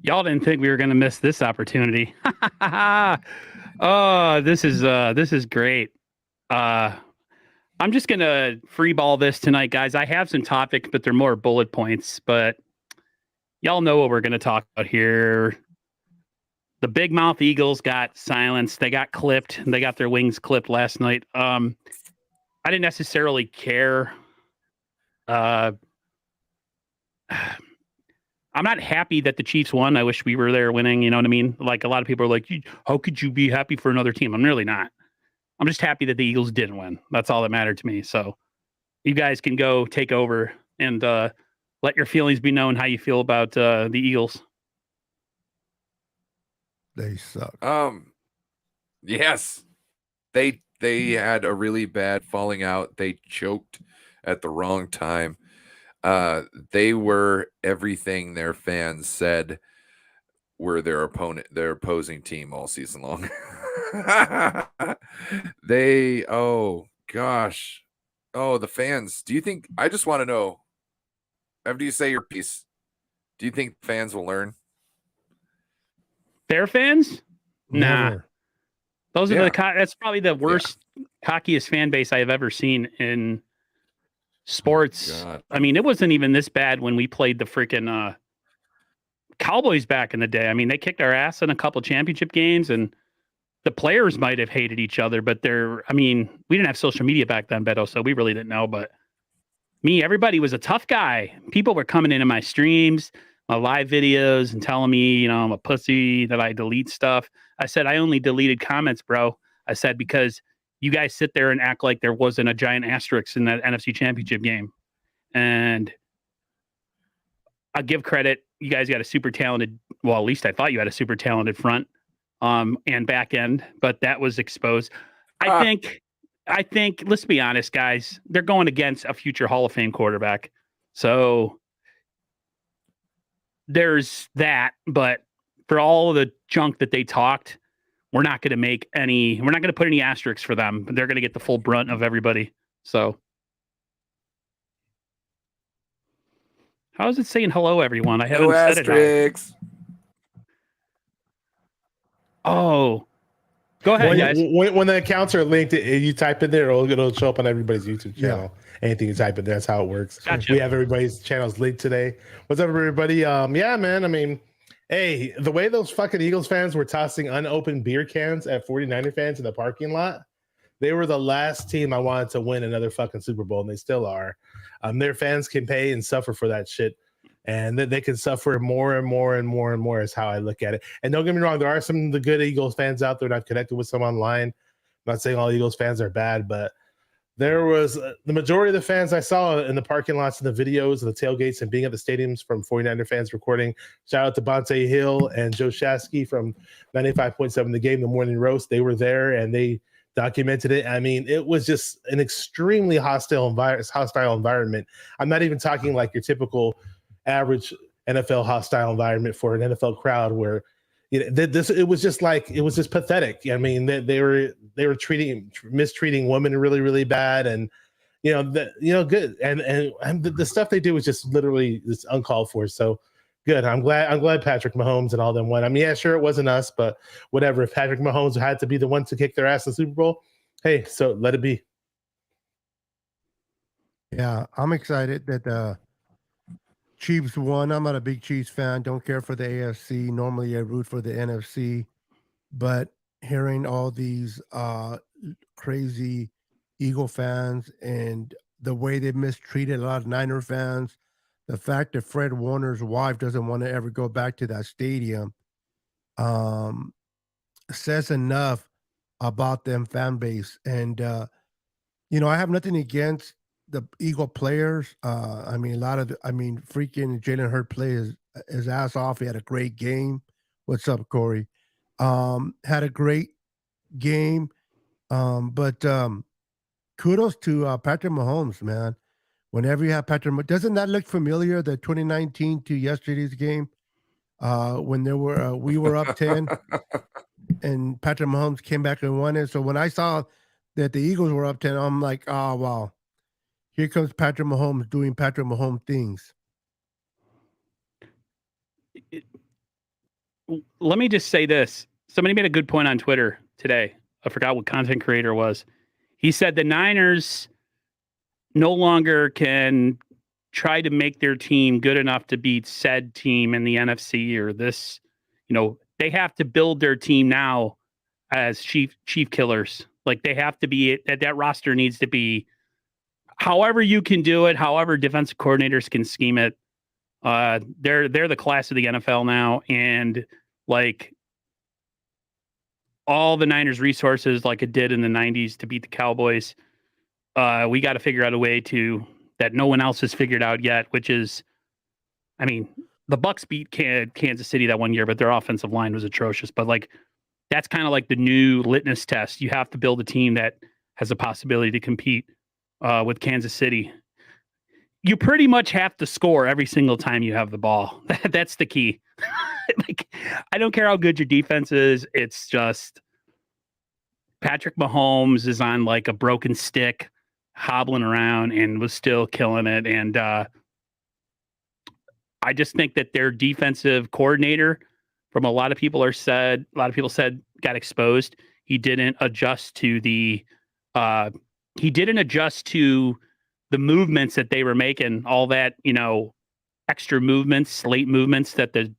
Y'all didn't think we were going to miss this opportunity. Oh, this is great. I'm just going to free ball this tonight, guys. I have some topics, but they're more bullet points. But y'all know what we're going to talk about here. The Big Mouth Eagles got silenced. They got clipped. They got their wings clipped last night. I didn't necessarily care. I'm not happy that the Chiefs won. I wish we were there winning. You know what I mean? Like a lot of people are like, how could you be happy for another team? I'm really not. I'm just happy that the Eagles didn't win. That's all that mattered to me. So you guys can go take over and let your feelings be known how you feel about the Eagles. They suck. Yes. They had a really bad falling out. They choked at the wrong time. They were everything their fans said were their opposing team all season long. The fans. Do you think, I just want to know, after you say your piece, do you think fans will learn? Their fans? Nah. Never. Those are that's probably the worst, cockiest fan base I have ever seen in sports. Oh, I mean, it wasn't even this bad when we played the freaking Cowboys back in the day. I mean, they kicked our ass in a couple championship games, and the players might have hated each other, but we didn't have social media back then, Beto, so we really didn't know. But everybody was a tough guy. People were coming into my streams, my live videos, and telling me, I'm a pussy, that I delete stuff. I said, I only deleted comments, bro. I said, because you guys sit there and act like there wasn't a giant asterisk in that NFC Championship game. And I'll give credit. You guys got a super talented, well, at least I thought you had a super talented front and back end, but that was exposed. I think, let's be honest, guys, they're going against a future Hall of Fame quarterback. So there's that, but for all of the junk that they talked, we're not going to put any asterisks for them. They're going to get the full brunt of everybody. So how is it saying hello, everyone? I haven't said asterisks. it. Oh, go ahead, guys. When the accounts are linked, you type in there, it'll show up on everybody's YouTube channel. Yeah. Anything you type in there, that's how it works. Gotcha. We have everybody's channels linked today. What's up, everybody? Yeah, man. I mean, hey, the way those fucking Eagles fans were tossing unopened beer cans at 49er fans in the parking lot, they were the last team I wanted to win another fucking Super Bowl, and they still are. Their fans can pay and suffer for that shit. And they can suffer more and more and more and more is how I look at it. And don't get me wrong, there are some of the good Eagles fans out there. I've connected with some online. I'm not saying all Eagles fans are bad, but there was the majority of the fans I saw in the parking lots and the videos and the tailgates and being at the stadiums from 49er fans recording. Shout out to Bonte Hill and Joe Shasky from 95.7 The Game, The Morning Roast. They were there and they documented it. I mean, it was just an extremely hostile environment. I'm not even talking like your typical average NFL hostile environment for an NFL crowd where it was just pathetic. I mean, they were mistreating women really, really bad, and good, and the stuff they do was just literally it's uncalled for. So good. I'm glad Patrick Mahomes and all them won. I mean, yeah, sure it wasn't us, but whatever. If Patrick Mahomes had to be the one to kick their ass in the Super Bowl, hey, so let it be. Yeah, I'm excited that the Chiefs won. I'm not a big Chiefs fan. Don't care for the AFC. Normally, I root for the NFC. But hearing all these crazy Eagle fans and the way they mistreated a lot of Niner fans, the fact that Fred Warner's wife doesn't want to ever go back to that stadium says enough about them fan base. And, I have nothing against the Eagle players. Freaking Jalen Hurts played his ass off. He had a great game. What's up, Corey? Had a great game. But kudos to Patrick Mahomes, man. Whenever you have Patrick, doesn't that look familiar? The 2019 to yesterday's game, when we were up 10, and Patrick Mahomes came back and won it. So when I saw that the Eagles were up 10, I'm like, oh wow. Here comes Patrick Mahomes doing Patrick Mahomes things. let me just say this. Somebody made a good point on Twitter today. I forgot what content creator was. He said the Niners no longer can try to make their team good enough to beat said team in the NFC or this. They have to build their team now as chief killers. Like they have to be that roster needs to be however you can do it, however defensive coordinators can scheme it. They're the class of the NFL now, and like all the Niners resources like it did in the 90s to beat the Cowboys. We got to figure out a way that no one else has figured out yet, which is, I mean, the Bucks beat Kansas City that one year, but their offensive line was atrocious. But like, that's kind of like the new litmus test. You have to build a team that has a possibility to compete with Kansas City. You pretty much have to score every single time you have the ball. That's the key. Like, I don't care how good your defense is. It's just Patrick Mahomes is on like a broken stick, hobbling around, and was still killing it. And I just think that their defensive coordinator, from a lot of people said got exposed. He didn't adjust to the movements that they were making, all that, extra movements, late movements that the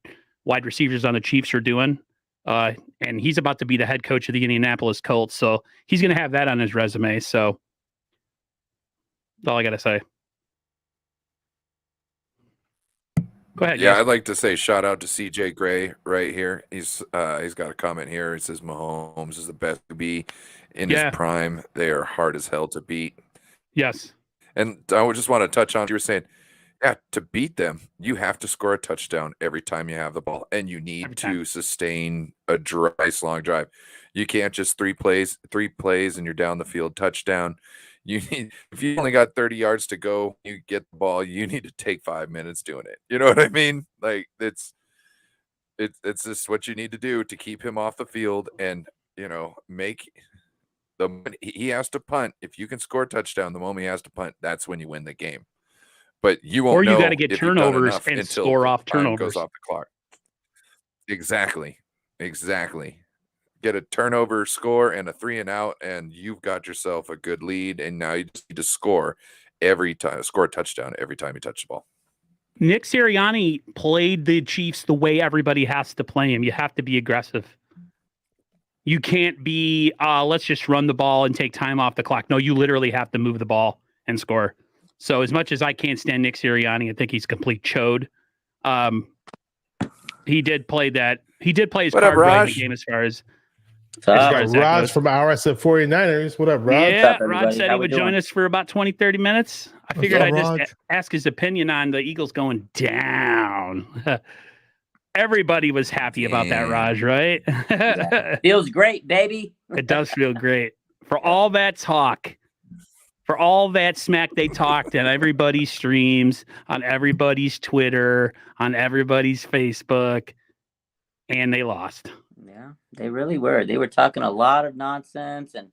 wide receivers on the Chiefs are doing. And he's about to be the head coach of the Indianapolis Colts. So he's going to have that on his resume. So that's all I got to say. Go ahead. Yeah, guys. I'd like to say shout out to CJ Gray right here. He's got a comment here. It says Mahomes is the best to be in his prime. They are hard as hell to beat. Yes. And I would just want to touch on what you were saying. Yeah, to beat them, you have to score a touchdown every time you have the ball, and you need to sustain a nice long drive. You can't just three plays, and you're down the field, touchdown. You need, if you only got 30 yards to go, you get the ball, you need to take 5 minutes doing it. You know what I mean? Like it's just what you need to do to keep him off the field, and make he has to punt. If you can score a touchdown the moment he has to punt, that's when you win the game. But you won't. Or you got to get turnovers and score off turnovers. Goes off the clock. Exactly. Get a turnover, score, and a 3-and-out, and you've got yourself a good lead. And now you just need to score every time, score a touchdown every time you touch the ball. Nick Sirianni played the Chiefs the way everybody has to play him. You have to be aggressive. You can't be, let's just run the ball and take time off the clock. No, you literally have to move the ball and score. So as much as I can't stand Nick Sirianni, I think he's complete chode. He did play that. He did play his card right in the game as far as Raj from RSF 49ers. What up, Raj? Yeah, Raj said he would join us for about 20, 30 minutes. I figured I'd just ask his opinion on the Eagles going down. Everybody was happy about that, Raj, right? Feels great, baby. It does feel great. For all that talk, for all that smack they talked on everybody's streams, on everybody's Twitter, on everybody's Facebook, and they lost. Yeah, they really were. They were talking a lot of nonsense, and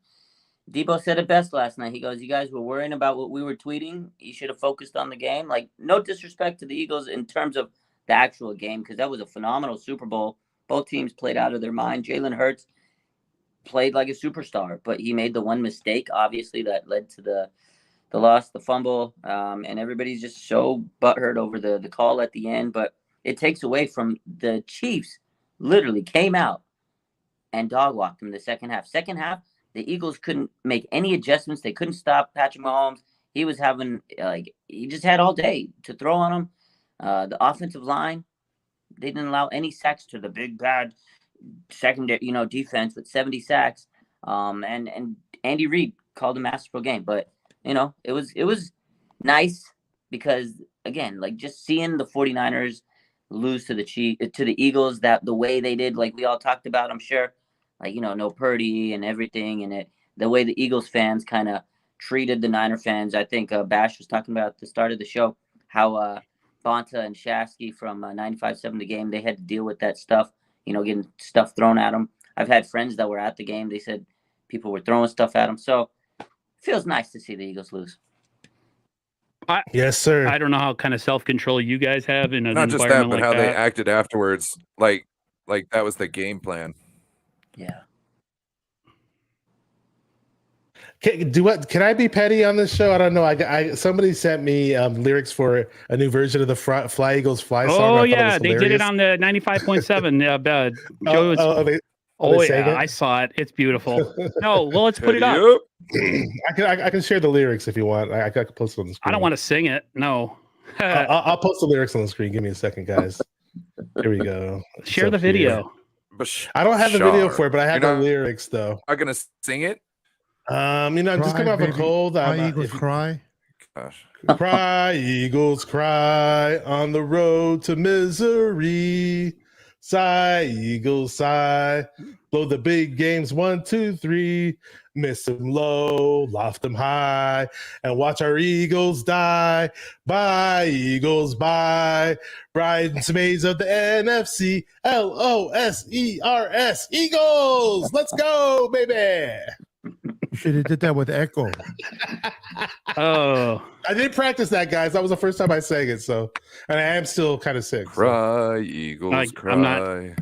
Debo said it best last night. He goes, you guys were worrying about what we were tweeting. You should have focused on the game. Like, no disrespect to the Eagles in terms of the actual game, because that was a phenomenal Super Bowl. Both teams played out of their mind. Jalen Hurts played like a superstar, but he made the one mistake, obviously, that led to the loss, the fumble, and everybody's just so butthurt over the call at the end. But it takes away from the Chiefs literally came out and dog walked them the second half. Second half, the Eagles couldn't make any adjustments. They couldn't stop Patrick Mahomes. He was having, he just had all day to throw on him. The offensive line, they didn't allow any sacks to the big bad secondary, defense with 70 sacks. And Andy Reid called a masterful game, but it was nice because, again, like just seeing the 49ers lose to the Eagles that the way they did, like we all talked about, I'm sure, no Purdy and everything, and the way the Eagles fans kind of treated the Niner fans. I think Bash was talking about at the start of the show how Bonta and Shasky from 95.7 The Game, they had to deal with that stuff, getting stuff thrown at them. I've had friends that were at the game. They said people were throwing stuff at them. So it feels nice to see the Eagles lose. Yes, sir. I don't know how kind of self-control you guys have in an not just environment that, but like how that. they acted afterwards. Like like that was the game plan. Yeah. Can I be petty on this show? I don't know. Somebody sent me lyrics for a new version of the Fly Eagles Fly song. Oh I thought it yeah, was they did it hilarious. on the 95.7. Joe was, they sang yeah, it? I saw it. It's beautiful. No, well, let's put it Petty up. I can share the lyrics if you want. I can post it on the screen. I don't want to sing it. No. I'll post the lyrics on the screen. Give me a second, guys. Here we go. It's Share up the video. here. I don't have the video for it, but I have the You're lyrics though. not gonna sing it? I'm just coming off a cold. Cry, Eagles, cry. Gosh. Cry, Eagles, cry on the road to misery. Sigh, Eagles, sigh. Blow the big games 1, 2, 3. Miss them low, loft them high, and watch our Eagles die. Bye, Eagles, bye. Bridesmaids of the NFC, LOSERS, Eagles. Let's go, baby. You should have did that with Echo. Oh, I did practice that, guys. That was the first time I sang it, so and I am still kind of sick. Cry, Eagles, cry. I'm not.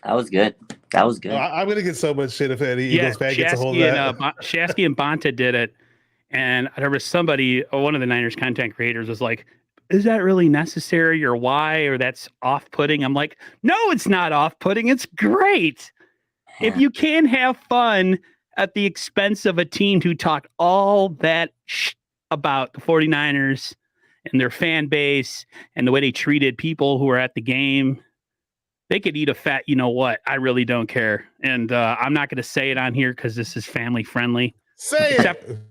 That was good. That was good. I'm gonna get so much shit if any Eagles fan gets a hold of that. Shasky and Bonta did it, and there was somebody, one of the Niners content creators, was like, "Is that really necessary, or why, or that's off-putting?" I'm like, "No, it's not off-putting. It's great. If you can have fun at the expense of a team who talked all that about the 49ers and their fan base and the way they treated people who were at the game, they could eat a fat, you know what? I really don't care." And I'm not going to say it on here because this is family friendly.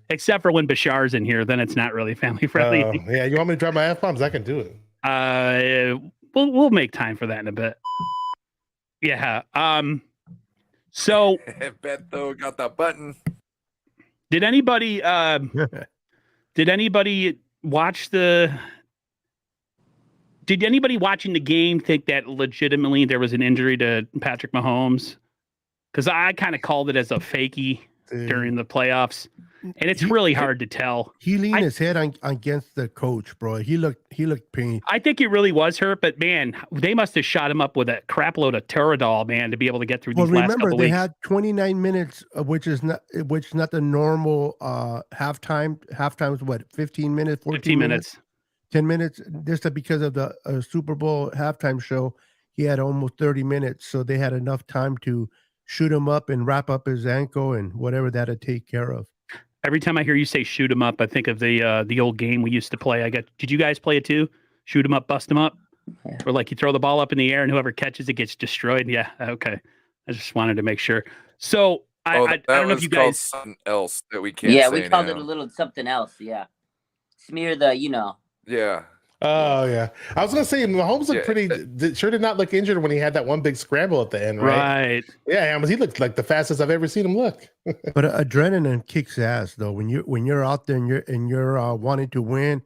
Except for when Bashar's in here, then it's not really family friendly. Yeah, you want me to drop my F-bombs? I can do it. We'll make time for that in a bit. Yeah. So Beto got that button. did anybody watching the game think that legitimately there was an injury to Patrick Mahomes? Because I kind of called it as a fakie during the playoffs, and it's really hard to tell. He leaned his head against the coach, bro. He looked pain. I think it really was hurt, but man, they must have shot him up with a crap load of Toradol, man, to be able to get through these last couple remember, they weeks. had 29 minutes, which is not the normal halftime. Halftime's what, 15 minutes, 14 minutes, 10 minutes. Just because of the Super Bowl halftime show, he had almost 30 minutes, so they had enough time to shoot him up and wrap up his ankle and whatever that'd take care of. Every time I hear you say shoot 'em up, I think of the old game we used to play. Did you guys play it too? Shoot 'em up, bust 'em up? Yeah. Or like you throw the ball up in the air and whoever catches it gets destroyed. Yeah, okay. I just wanted to make sure. So I don't know if you guys something else that we can't. Yeah, say we called now. it a little something else. Yeah, smear the, Yeah. Oh yeah, I was gonna say Mahomes looked sure did not look injured when he had that one big scramble at the end, right? Right. Yeah, he looked like the fastest I've ever seen him look. But adrenaline kicks ass though. When you're out there and you're wanting to win,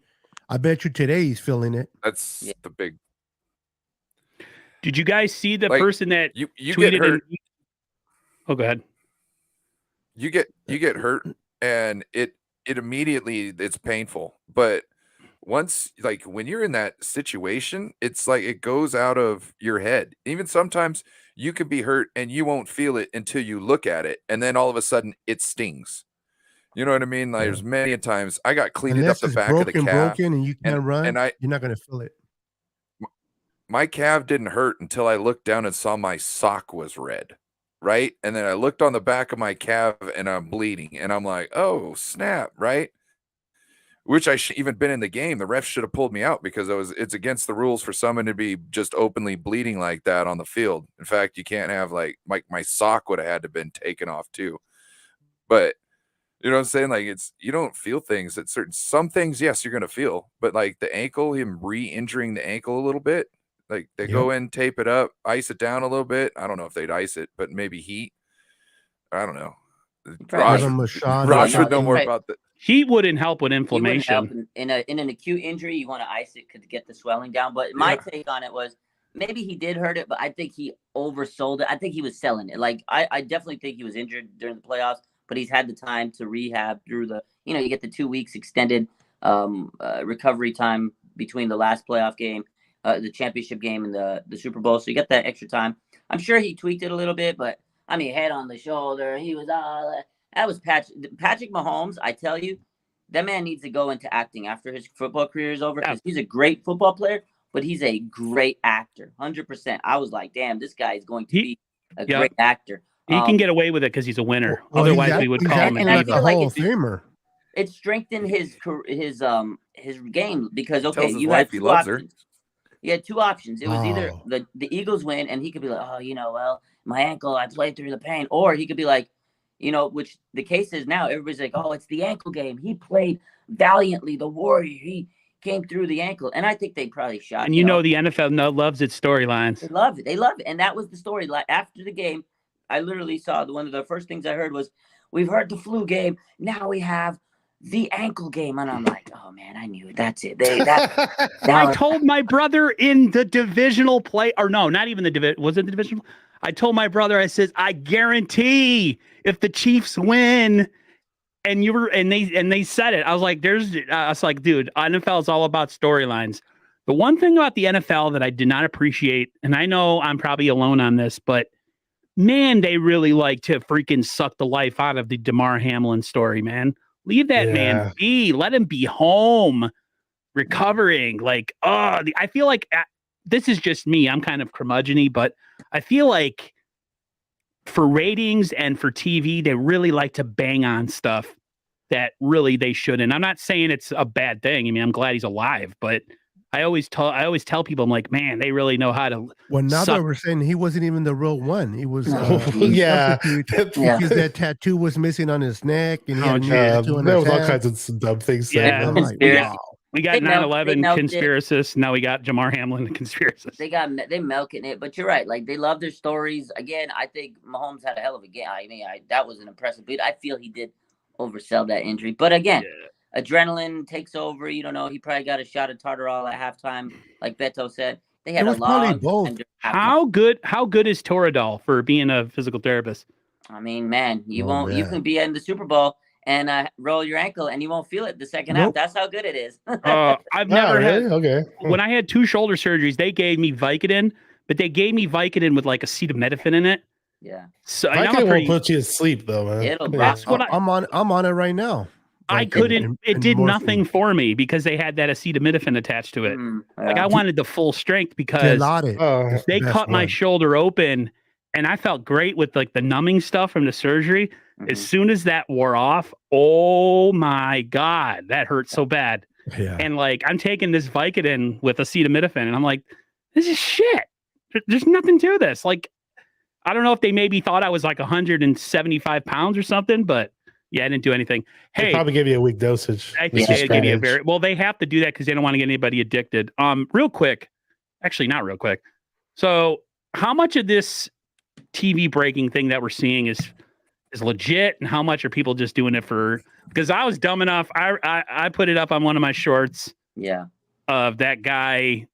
I bet you today he's feeling it. That's the big. Did you guys see the person that you tweeted get hurt? Oh, go ahead. You get hurt, and it immediately it's painful, but once, like, when you're in that situation, it's like it goes out of your head. Even sometimes you could be hurt and you won't feel it until you look at it, and then all of a sudden it stings. You know what I mean? Like, there's many times I got cleated up the back of the calf, and you can't run, and you're not going to feel it. My calf didn't hurt until I looked down and saw my sock was red, right? And then I looked on the back of my calf and I'm bleeding, and I'm like, oh snap, right? Which I even been in the game. The ref should have pulled me out because it's against the rules for someone to be just openly bleeding like that on the field. In fact, you can't have like my sock would have had to been taken off too. But you know what I'm saying? Like, you don't feel things at some things, yes, you're gonna feel, but like the ankle, him re-injuring the ankle a little bit, like they go in, tape it up, ice it down a little bit. I don't know if they'd ice it, but maybe heat. I don't know. Raj would know more about that. Heat wouldn't help with inflammation. Help. In an acute injury, you want to ice it to get the swelling down. But my take on it was maybe he did hurt it, but I think he oversold it. I think he was selling it. Like, I definitely think he was injured during the playoffs, but he's had the time to rehab through you get the 2 weeks extended recovery time between the last playoff game. the championship game and the Super Bowl. So you got that extra time. I'm sure he tweaked it a little bit, but I mean, head on the shoulder. He was that was Patrick Mahomes. I tell you, that man needs to go into acting after his football career is over because he's a great football player, but he's a great actor. 100%. I was like, damn, this guy is going to be a great actor. He can get away with it because he's a winner. Well, Otherwise, we would call him a I diva. feel like Hall of Famer. it strengthened his game because Tells his you wife had he two loves her. options. You had two options. It was either Wow. the Eagles win and he could be like, oh, well, my ankle, I played through the pain, or he could be like, which the case is now. Everybody's like, oh, it's the ankle game. He played valiantly, the warrior. He came through the ankle, and I think they probably shot. And the NFL loves its storylines. They love it. They love it, and that was the story. Like after the game, I literally saw one of the first things I heard was, "We've heard the flu game. Now we have the ankle game," and I'm like, "Oh man, I knew it. That's it." I told my brother in the divisional play, or no, not even the division. Was it the divisional? I told my brother, I says, I guarantee if the Chiefs win, and they said it. I was like, dude, NFL is all about storylines. The one thing about the NFL that I did not appreciate, and I know I'm probably alone on this, but man, they really like to freaking suck the life out of the Damar Hamlin story, man. Leave that man be. Let him be home, recovering. Like, I feel like this is just me. I'm kind of curmudgeon-y, but I feel like for ratings and for TV, they really like to bang on stuff that really they shouldn't. I'm not saying it's a bad thing. I mean, I'm glad he's alive, but I always tell people, I'm like, man, they really know how to. Well, now that we're saying he wasn't even the real one. He was because that tattoo was missing on his neck, and he had tattoo on there his was all hand. kinds of dumb things. Yeah, said. Like, wow. We got 9/11 conspiracists. Now we got Damar Hamlin the conspiracist. They milking it, but you're right. Like they love their stories. Again, I think Mahomes had a hell of a game. I mean, that was an impressive beat. I feel he did oversell that injury, but again. Yeah. Adrenaline takes over. You don't know. He probably got a shot of Tartarol at halftime, like Beto said. They had a long both. How good is Toradol for being a physical therapist? I mean, man, you won't. You can be in the Super Bowl and roll your ankle, and you won't feel it the second half. That's how good it is. I've never had. Okay. When I had 2 shoulder surgeries, they gave me Vicodin, but they gave me Vicodin with like acetaminophen in it. Yeah. So Vicodin won't put you to sleep though, man. That's what I'm on it right now. I couldn't. It did nothing for me because they had that acetaminophen attached to it. Like I wanted the full strength because they cut my shoulder open, and I felt great with like the numbing stuff from the surgery. As soon as that wore off, oh my god, that hurt so bad. Yeah. And like I'm taking this Vicodin with acetaminophen, and I'm like, this is shit. There's nothing to this. Like I don't know if they maybe thought I was like 175 pounds or something, but. Yeah, I didn't do anything. Hey, they probably give you a weak dosage. I think they give you they have to do that because they don't want to get anybody addicted. Real quick, actually not real quick. So, how much of this TV breaking thing that we're seeing is legit, and how much are people just doing it for? Because I was dumb enough, I put it up on one of my shorts. Yeah. Of that guy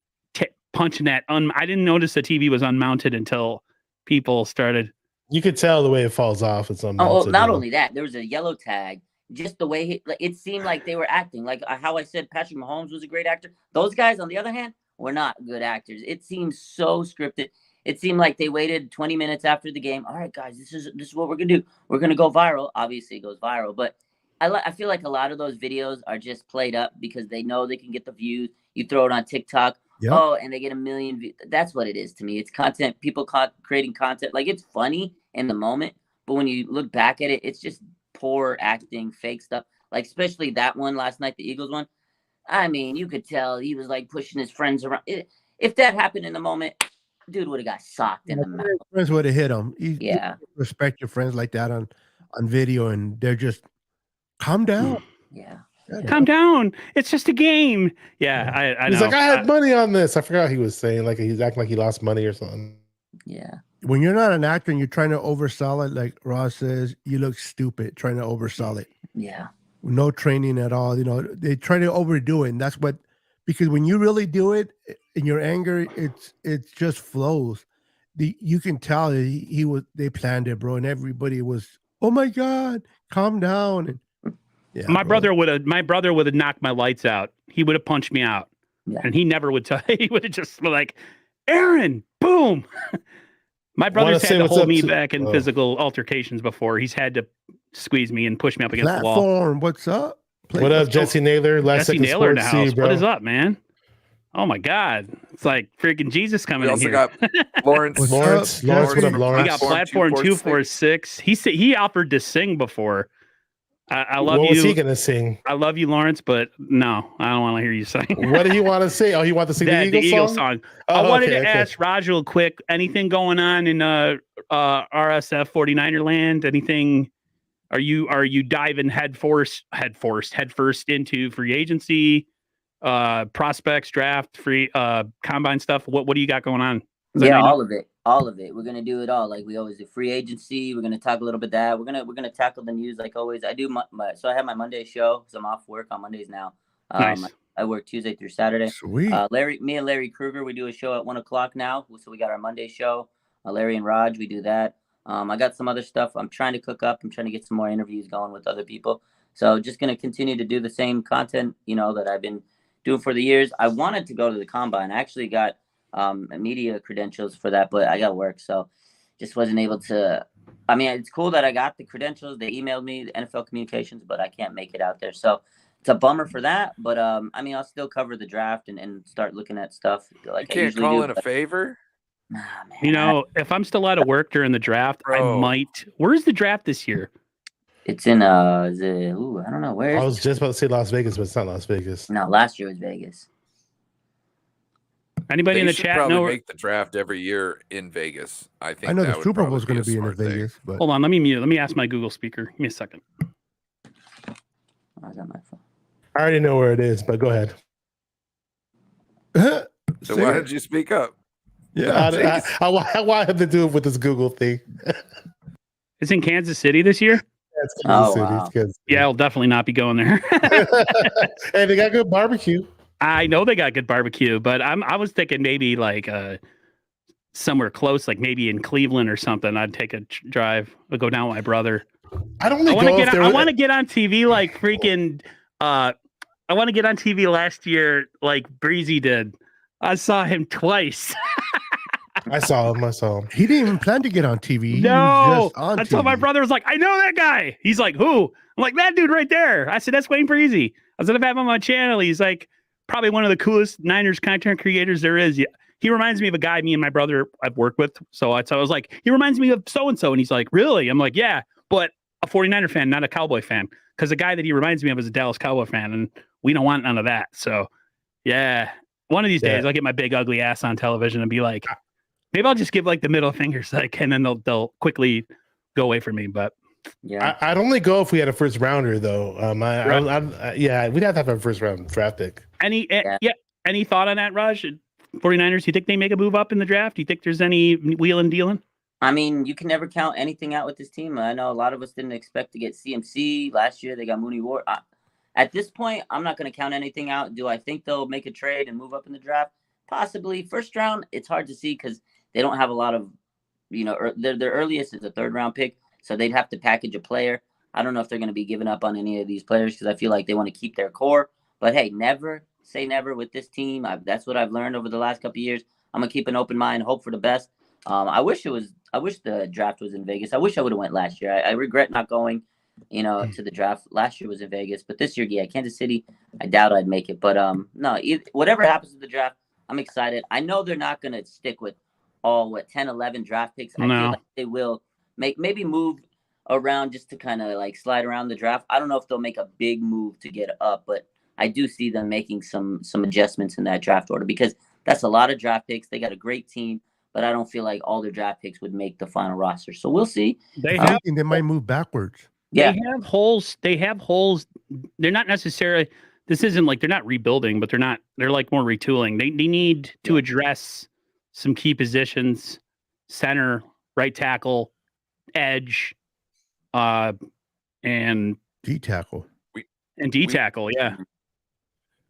punching that. I didn't notice the TV was unmounted until people started. You could tell the way it falls off. It's unmounted. Not only that, there was a yellow tag. Just the way it seemed like they were acting. Like how I said Patrick Mahomes was a great actor. Those guys, on the other hand, were not good actors. It seemed so scripted. It seemed like they waited 20 minutes after the game. All right, guys, this is what we're gonna do. We're gonna go viral. Obviously, it goes viral, but I feel like a lot of those videos are just played up because they know they can get the views. You throw it on TikTok. Yep. Oh, and they get 1 million views. That's what it is to me. It's content, people creating content. Like, it's funny in the moment, but when you look back at it, it's just poor acting, fake stuff. Like, especially that one last night, the Eagles one. I mean, you could tell he was, like, pushing his friends around. If that happened in the moment, dude would have got socked in the mouth. Friends would have hit him. You respect your friends like that on video, and they're just, calm down. Yeah. Calm down. It's just a game. Yeah, I He's know. like, I had money on this. I forgot he was saying like he's acting like he lost money or something. Yeah. When you're not an actor and you're trying to oversell it, like Ross says, you look stupid trying to oversell it. Yeah. No training at all. You know, they try to overdo it, and that's what. Because when you really do it in your anger, it just flows. You can tell they planned it, bro, and everybody was, oh my god, calm down. And, my brother would have knocked my lights out. He would have punched me out. Yeah. And he never would tell. He would have just been like, Aaron, boom. My brother's had to hold me back in physical altercations before. He's had to squeeze me and push me up against the wall. Platform, what's up? What up, Jesse Naylor? Jesse Naylor in the house. What is up, man? Oh my God. It's like freaking Jesus coming in here. We also got Lawrence. Lawrence, what up, Lawrence? We got Platform 246. He offered to sing before. I love you. What was he gonna sing? I love you, Lawrence, but no, I don't want to hear you sing. What did he want to sing? Oh, he wanted to sing the Eagles song? I wanted to ask Raj real quick, anything going on in RSF 49er land? Anything? Are you diving headfirst into free agency, prospects, draft, free combine stuff? What do you got going on? Yeah, all of it. We're gonna do it all, like we always do. Free agency. We're gonna talk a little bit of that. We're gonna tackle the news like always. I do so I have my Monday show because I'm off work on Mondays now. Nice. I work Tuesday through Saturday. Sweet. Me and Larry Kruger, we do a show at 1:00 now. So we got our Monday show. Larry and Raj, we do that. I got some other stuff I'm trying to cook up. I'm trying to get some more interviews going with other people. So just gonna continue to do the same content, that I've been doing for the years. I wanted to go to the combine. I actually got media credentials for that, but I got work, so just wasn't able to. I mean, it's cool that I got the credentials. They emailed me, the NFL Communications, but I can't make it out there, so it's a bummer for that. But I mean, I'll still cover the draft and start looking at stuff like you I can't usually call do, in a but, favor. nah, man, If I'm still out of work during the draft, I might. Where's the draft this year? it's in I don't know where. I was just about to say Las Vegas, but it's not Las Vegas. No, last year was Vegas. Anybody in the chat probably know? make the draft every year in Vegas. I think I know that the Super Bowl is going to to be in Vegas, but Hold on, let me mute. Let me ask my Google speaker. Give me a second. I got my phone. I already know where it is, but go ahead. So why did you speak up? Yeah, I have to do it with this Google thing. It's in Kansas City this year. That's Kansas City. Wow. It's Kansas City. Yeah, I'll definitely not be going there. Hey, they got good barbecue. I know they got good barbecue, but I was thinking maybe like somewhere close, like maybe in Cleveland or something. I'd take a drive. I'd go down with my brother. I want to get on TV like freaking. I want to get on TV last year like Breezy did. I saw him twice. I saw him. he didn't even plan to get on TV. No, I that's how my brother was like, I know that guy. He's like, who? I'm like, that dude right there. I said, that's Wayne Breezy. I said, I've had him on my channel. He's like, probably one of the coolest Niners content creators there is. Yeah. He reminds me of a guy me and my brother I've worked with. So I was like, he reminds me of so-and-so. And he's like, really? I'm like, yeah, but a 49er fan, not a Cowboy fan. Because the guy that he reminds me of is a Dallas Cowboy fan. And we don't want none of that. So, yeah. One of these days, I'll get my big ugly ass on television and be like, maybe I'll just give like the middle fingers, like, and then they'll quickly go away from me. But yeah, I'd only go if we had a first rounder, though. We'd have to have a first round draft pick. Any thought on that, Raj? 49ers, do you think they make a move up in the draft? Do you think there's any wheeling dealing? I mean, you can never count anything out with this team. I know a lot of us didn't expect to get CMC last year. They got Mooney Ward. At this point, I'm not going to count anything out. Do I think they'll make a trade and move up in the draft? Possibly. First round, it's hard to see because they don't have a lot of, their earliest is a third round pick. So they'd have to package a player. I don't know if they're going to be giving up on any of these players because I feel like they want to keep their core. But hey, never say never with this team. That's what I've learned over the last couple of years. I'm going to keep an open mind, hope for the best. I wish the draft was in Vegas. I wish I would have went last year. I regret not going, to the draft. Last year was in Vegas, but this year, yeah, Kansas City, I doubt I'd make it. But no, whatever happens with the draft, I'm excited. I know they're not going to stick with all 10, 11 draft picks. I feel like they will maybe move around just to kind of like slide around the draft. I don't know if they'll make a big move to get up, but I do see them making some adjustments in that draft order because that's a lot of draft picks. They got a great team, but I don't feel like all their draft picks would make the final roster. So we'll see. They might move backwards. Yeah. They have holes. They're not necessarily, this isn't like they're not rebuilding, but they're like more retooling. They need to address some key positions, center, right tackle, edge, and D tackle. Yeah.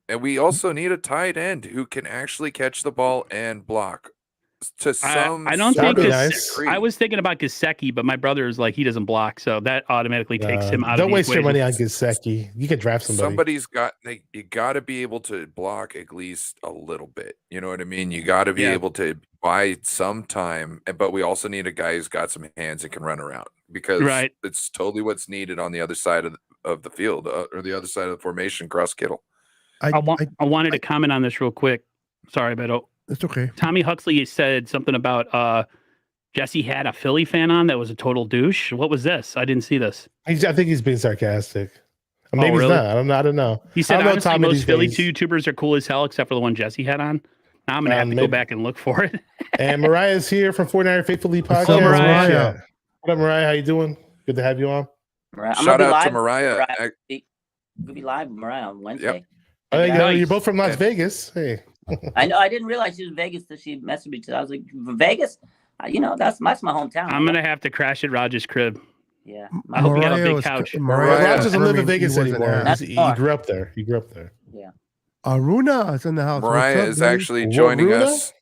And we also need a tight end who can actually catch the ball and block. to some I don't That'd think be sort of nice. degree. I was thinking about Gesicki, but my brother is like he doesn't block, so that automatically takes him out of Don't the waste your money equation. on Gesicki. You can draft somebody. Somebody's got you got to be able to block at least a little bit. You know what I mean? You got to be Yeah. able to buy some time, but we also need a guy who's got some hands and can run around because Right. it's totally what's needed on the other side of the field or the other side of the formation. Cross Kittle. I wanted to comment on this real quick. Sorry, Beto. It's okay. Tommy Huxley said something about Jesse had a Philly fan on that was a total douche. What was this? I didn't see this. I think he's being sarcastic. Or maybe really? he's not. I don't know. He said, I don't know honestly, Tommy most these Philly days. YouTubers are cool as hell, except for the one Jesse had on. Now I'm going to have to go maybe. back and look for it. And Mariah's here from 49er Faithfully What's podcast. up, Mariah? What up, Mariah? How you doing? Good to have you on. Mariah. I'm Shout gonna be out to live. Mariah. We'll be live with Mariah on Wednesday. Oh, there you go. Nice. You're both from Las Yeah. Vegas. Hey. I know. I didn't realize she was in Vegas till she messaged me. I was like, Vegas? That's my hometown. I'm going to have to crash at Rogers' crib. Yeah. I hope you got a big was- couch. Raj doesn't live in determined Vegas he wasn't anymore. asked. He far. grew up there. He grew up there. Yeah. Aruna is in the house. Mariah What's is up, actually joining Waruna? us,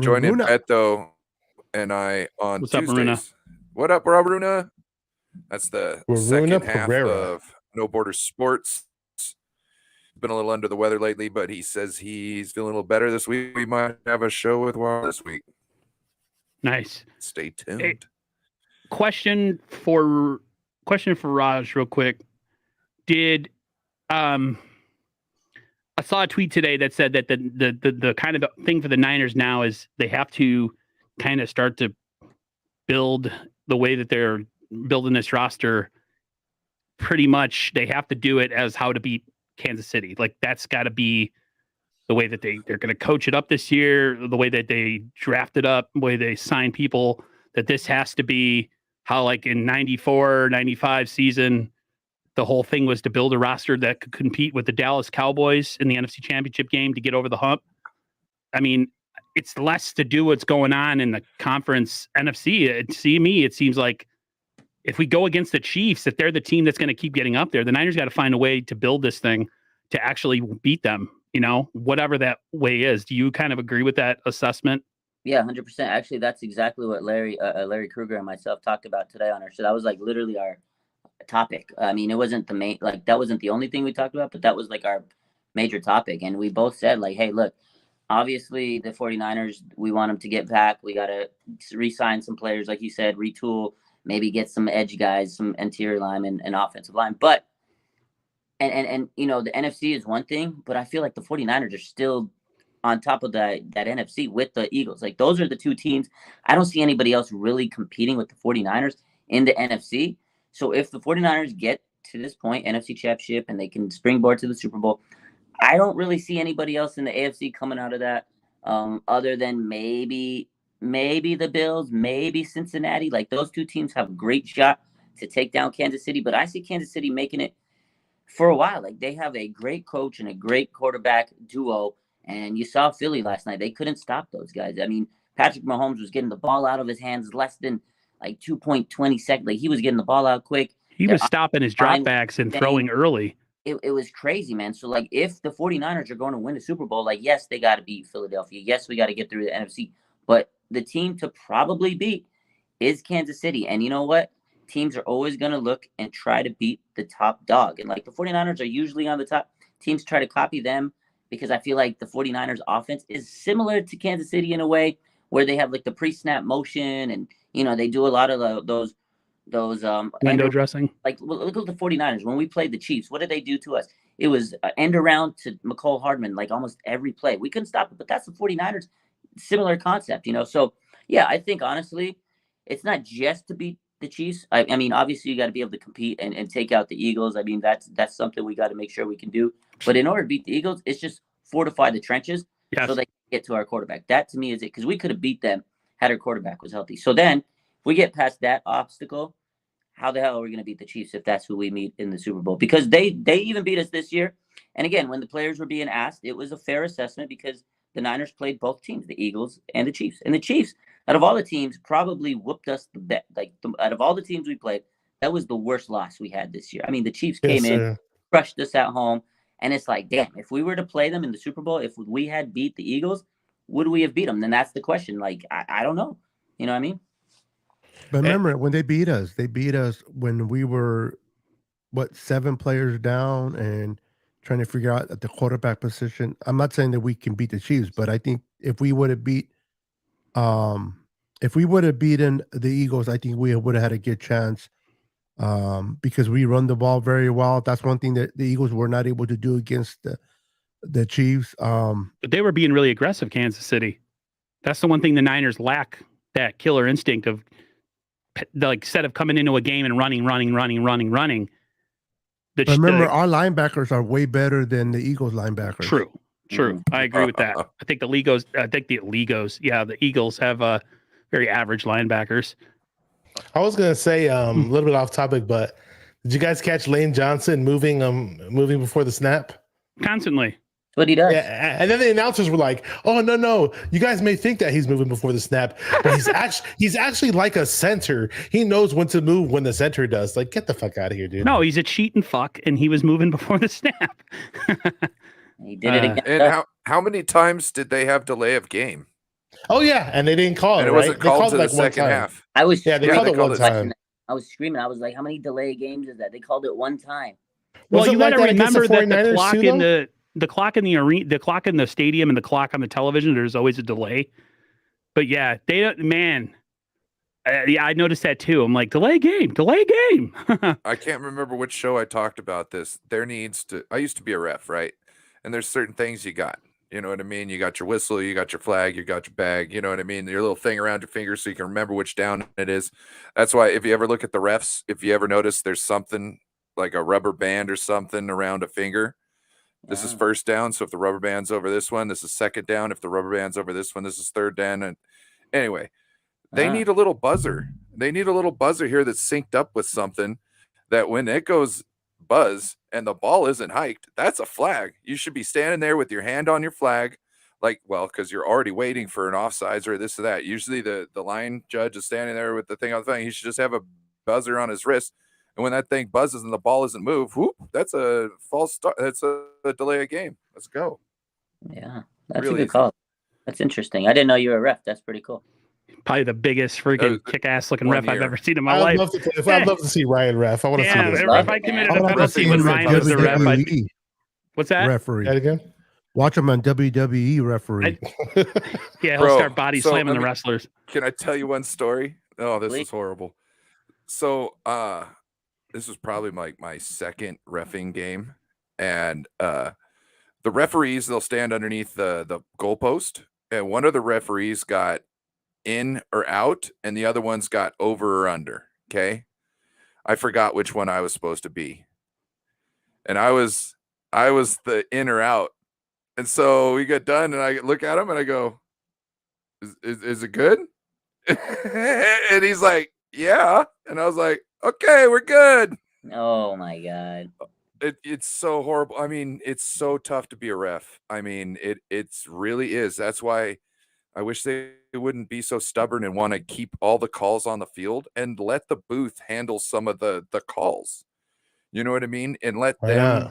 joining Maruna? Beto and I on What's up, Tuesdays. Maruna? What up, Maruna? That's the Maruna second half Pereira. of No Border Sports. Been a little under the weather lately, but he says he's feeling a little better this week. We might have a show with Wild this week. Nice. Stay tuned. Hey, question for Raj real quick. Did I saw a tweet today that said that the kind of thing for the Niners now is they have to kind of start to build the way that they're building this roster. Pretty much they have to do it as how to beat Kansas City. Like that's got to be the way that they're going to coach it up this year, the way that they draft it up, the way they sign people, that this has to be how like in 94, 95 season, the whole thing was to build a roster that could compete with the Dallas Cowboys in the NFC Championship game to get over the hump. I mean, it's less to do what's going on in the conference NFC. It seems like if we go against the Chiefs, if they're the team that's going to keep getting up there, the Niners got to find a way to build this thing to actually beat them, whatever that way is. Do you kind of agree with that assessment? Yeah, 100%. Actually, that's exactly what Larry Kruger and myself talked about today on our show. That was like literally our topic. I mean, it wasn't the main, like that wasn't the only thing we talked about, but that was like our major topic. And we both said like, hey, look, obviously the 49ers, we want them to get back. We got to re-sign some players, like you said, retool, maybe get some edge guys, some interior linemen and offensive line. But, and the NFC is one thing, but I feel like the 49ers are still on top of that NFC with the Eagles. Like those are the two teams. I don't see anybody else really competing with the 49ers in the NFC. So if the 49ers get to this point, NFC Championship, and they can springboard to the Super Bowl, I don't really see anybody else in the AFC coming out of that other than maybe the Bills, maybe Cincinnati. Like those two teams have a great shot to take down Kansas City, but I see Kansas City making it for a while. Like they have a great coach and a great quarterback duo. And you saw Philly last night. They couldn't stop those guys. I mean, Patrick Mahomes was getting the ball out of his hands less than like 2.20 seconds. Like he was getting the ball out quick. He was stopping his dropbacks and throwing early. It was crazy, man. So, like, if the 49ers are going to win the Super Bowl, like, yes, they got to beat Philadelphia. Yes, we got to get through the NFC. But the team to probably beat is Kansas City. And you know what? Teams are always going to look and try to beat the top dog. And, like, the 49ers are usually on the top. Teams try to copy them because I feel like the 49ers offense is similar to Kansas City in a way where they have, like, the pre-snap motion and, they do a lot of those window dressing. Like look at the 49ers. When we played the Chiefs, what did they do to us? It was end around to McCole Hardman, like almost every play. We couldn't stop it, but that's the 49ers. Similar concept, So, yeah, I think honestly, it's not just to beat the Chiefs. I mean, obviously you got to be able to compete and take out the Eagles. I mean, that's something we got to make sure we can do. But in order to beat the Eagles, it's just fortify the trenches so they can get to our quarterback. That to me is it, because we could have beat them had our quarterback was healthy. So then, if we get past that obstacle, how the hell are we going to beat the Chiefs if that's who we meet in the Super Bowl? Because they even beat us this year. And again, when the players were being asked, it was a fair assessment because the Niners played both teams, the Eagles and the Chiefs. And the Chiefs, out of all the teams, probably whooped us the bet. Like out of all the teams we played, that was the worst loss we had this year. I mean, the Chiefs came in, crushed us at home. And it's like, damn, if we were to play them in the Super Bowl, if we had beat the Eagles, would we have beat them? Then that's the question. Like, I don't know. You know what I mean? But remember, when they beat us when we were, 7 players down and trying to figure out at the quarterback position. I'm not saying that we can beat the Chiefs, but I think if we would have beaten the Eagles, I think we would have had a good chance because we run the ball very well. That's one thing that the Eagles were not able to do against the Chiefs. But they were being really aggressive, Kansas City. That's the one thing the Niners lack, that killer instinct of, like, instead of coming into a game and running. But remember, our linebackers are way better than the Eagles linebackers. True. I agree with that. I think the Eagles have very average linebackers. I was gonna say a little bit off topic, but did you guys catch Lane Johnson moving before the snap? Constantly. What he does. Yeah, and then the announcers were like, "Oh no! You guys may think that he's moving before the snap, but he's actually like a center. He knows when to move when the center does. Like, get the fuck out of here, dude." No, he's a cheating fuck, and he was moving before the snap. He did it again. And how many times did they have delay of game? Oh yeah, and they didn't call it. And it right? wasn't called to the like one second time. half. I was Yeah, they Yeah, called they it called one it- time. I was screaming. I was like, how many delay games is that? They called it one time. Well, Was it you like got to that against the remember that the 49ers clock too, in though? the clock in the arena, the clock in the stadium, and the clock on the television. There's always a delay. But yeah, they don't. Man, yeah, I noticed that too. I'm like, delay game. I can't remember which show I talked about this. I used to be a ref, right? And there's certain things you got. You know what I mean? You got your whistle, you got your flag, you got your bag. You know what I mean? Your little thing around your finger so you can remember which down it is. That's why if you ever look at the refs, if you ever notice there's something like a rubber band or something around a finger, this is first down. So if the rubber band's over this one, this is second down. If the rubber band's over this one, this is third down. And anyway, they need a little buzzer. They need a little buzzer here that's synced up with something that when it goes buzz and the ball isn't hiked, that's a flag. You should be standing there with your hand on your flag, like, well, because you're already waiting for an offsides or this or that. Usually the line judge is standing there with the thing on the thing. He should just have a buzzer on his wrist. And when that thing buzzes and the ball isn't moved, whoop, that's a false start. That's a delay of game. Let's go. Yeah, that's Really a good call. That's interesting. I didn't know you were a ref. That's pretty cool. Probably the biggest freaking kick-ass looking 1 ref I've year. ever seen in my I'd life. love to see Ryan ref. I want to see Yeah, this. if I committed a I'd penalty when Ryan was the ref, what's that? referee. That again? Watch him on WWE referee. Yeah, he'll Bro, start body so slamming let the me- wrestlers. Can I tell you one story? Oh, this Please. is horrible. So this was probably my second reffing game. And the referees, they'll stand underneath the goalpost. And one of the referees got in or out, and the other one's got over or under. Okay. I forgot which one I was supposed to be. And I was the in or out. And so we get done and I look at him and I go, is it good? And he's like, yeah. And I was like, okay, we're good. Oh my God. It's so horrible. I mean, it's so tough to be a ref. I mean, it's really is. That's why I wish they wouldn't be so stubborn and want to keep all the calls on the field and let the booth handle some of the calls. You know what I mean? And let them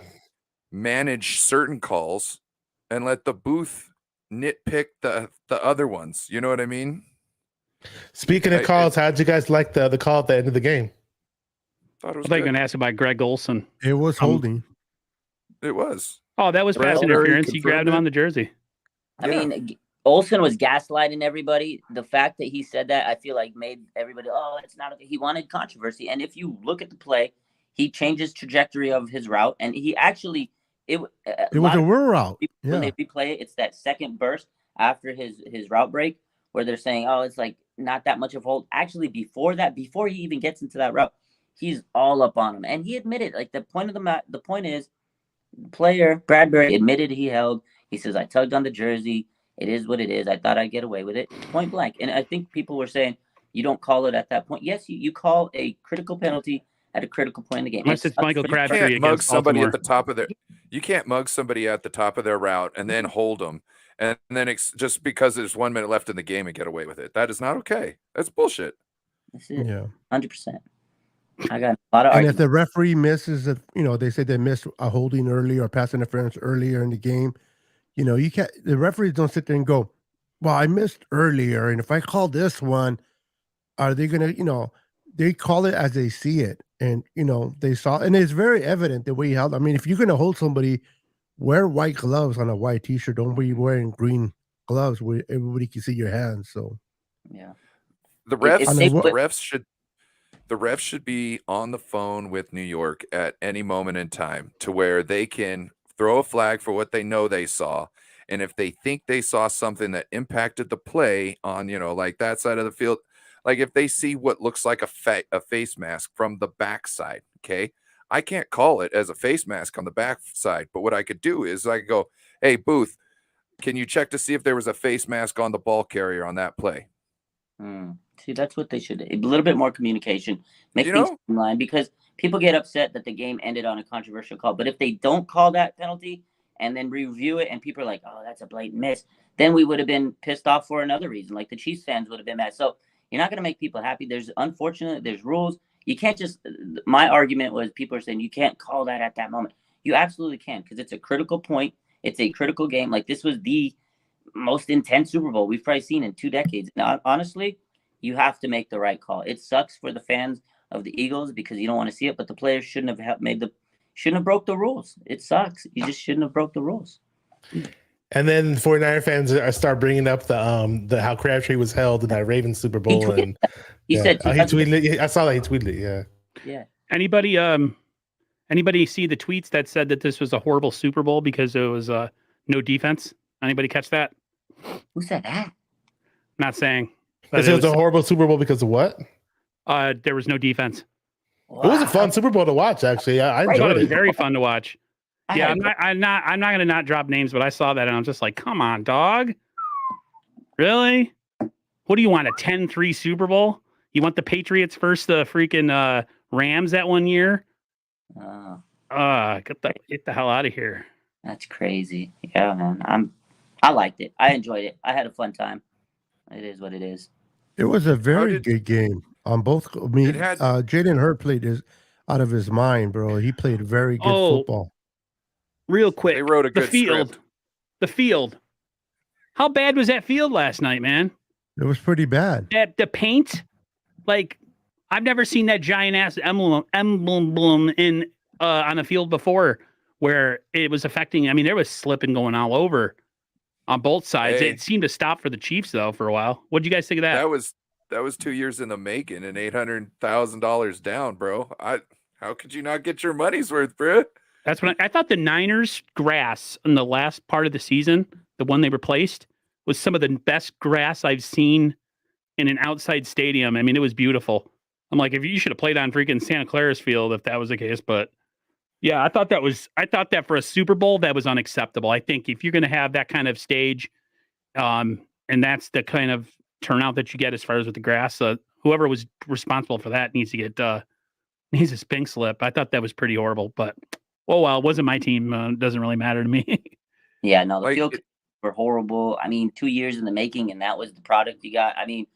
manage certain calls and let the booth nitpick the other ones. You know what I mean? Speaking of calls, how'd you guys like the call at the end of the game? Thought it I was thought you were good. going to ask about Greg Olson. It was holding. It was. Oh, that was pass Bradbury interference. He grabbed him confirmed on the jersey. I mean, Olsen was gaslighting everybody. The fact that he said that, I feel like made everybody, oh, it's not okay. He wanted controversy. And if you look at the play, he changes trajectory of his route. And he actually, it was a whirl route. when they replay it, it's that second burst after his route break where they're saying, oh, it's like not that much of a hold. Actually, before he even gets into that route, he's all up on him. And he admitted, like, the point is, the player, Bradbury, admitted he held. He says, I tugged on the jersey. It is what it is. I thought I'd get away with it. Point blank. And I think people were saying, you don't call it at that point. Yes, you call a critical penalty at a critical point in the game. Unless it's Michael You Crabtree can't mug against somebody Baltimore. at the top of their. You can't mug somebody at the top of their route and then hold them, and then just because there's 1 minute left in the game and get away with it. That is not okay. That's bullshit. That's it. Yeah. 100%. I got a lot of And arguments. if the referee misses it, they say they missed a holding early or pass interference earlier in the game, you can't, the referees don't sit there and go, well, I missed earlier, and if I call this one, are they gonna, they call it as they see it, and they saw, and it's very evident the way he held. I mean, if you're gonna hold somebody, wear white gloves on a white T-shirt. Don't be wearing green gloves where everybody can see your hands. So Yeah. The If refs, they the put- refs should be on the phone with New York at any moment in time to where they can throw a flag for what they know they saw. And if they think they saw something that impacted the play on, like that side of the field, like if they see what looks like a face mask from the backside, okay, I can't call it as a face mask on the backside. But what I could do is I could go, hey, Booth, can you check to see if there was a face mask on the ball carrier on that play? See, that's what they should do. A little bit more communication, make things in line, because people get upset that the game ended on a controversial call. But if they don't call that penalty and then review it and people are like, oh, that's a blatant miss, then we would have been pissed off for another reason. Like the Chiefs fans would have been mad. So you're not going to make people happy. There's rules. You can't just, my argument was people are saying you can't call that at that moment. You absolutely can, because it's a critical point. It's a critical game. Like this was the most intense Super Bowl we've probably seen in 2 decades. Now, honestly, you have to make the right call. It sucks for the fans of the Eagles because you don't want to see it, but the players shouldn't have broke the rules. It sucks. You just shouldn't have broke the rules. And then 49er fans start bringing up the how Crabtree was held in that Ravens Super Bowl, and he said he tweeted it. I saw that he tweeted it. Yeah. Anybody see the tweets that said that this was a horrible Super Bowl because there was no defense? Anybody catch that? Who said that? Not saying. It was a horrible Super Bowl because of what? There was no defense. Wow. It was a fun Super Bowl to watch. Actually, I I thought enjoyed it was it. very fun to watch. Yeah, I'm not going to not drop names, but I saw that and I was just like, come on, dog. Really? What do you want, a 10-3 Super Bowl? You want the Patriots versus the freaking Rams that one year? Get the hell out of here. That's crazy. Yeah, man. I liked it. I enjoyed it. I had a fun time. It is what it is. it was a very good game on both. I mean, Jalen Hurts played out of his mind, bro. He played very good football. Real quick, they wrote a good script. The field. How bad was that field last night, man? It was pretty bad. The paint, like I've never seen that giant ass emblem in on a field before, where it was affecting. I mean, there was slipping going all over on both sides. Hey. It seemed to stop for the Chiefs though for a while. What did you guys think of that? That was 2 years in the making and $800,000 down, bro. How could you not get your money's worth, bro? That's when I thought the Niners grass in the last part of the season, the one they replaced, was some of the best grass I've seen in an outside stadium. I mean, it was beautiful. I'm like, if you should have played on freaking Santa Clara's field if that was the case. But yeah, I thought that for a Super Bowl, that was unacceptable. I think if you're going to have that kind of stage, and that's the kind of turnout that you get as far as with the grass, whoever was responsible for that needs a pink slip. I thought that was pretty horrible, but oh well, it wasn't my team. It doesn't really matter to me. Yeah, no, the field were horrible. I mean, 2 years in the making, and that was the product you got. I mean,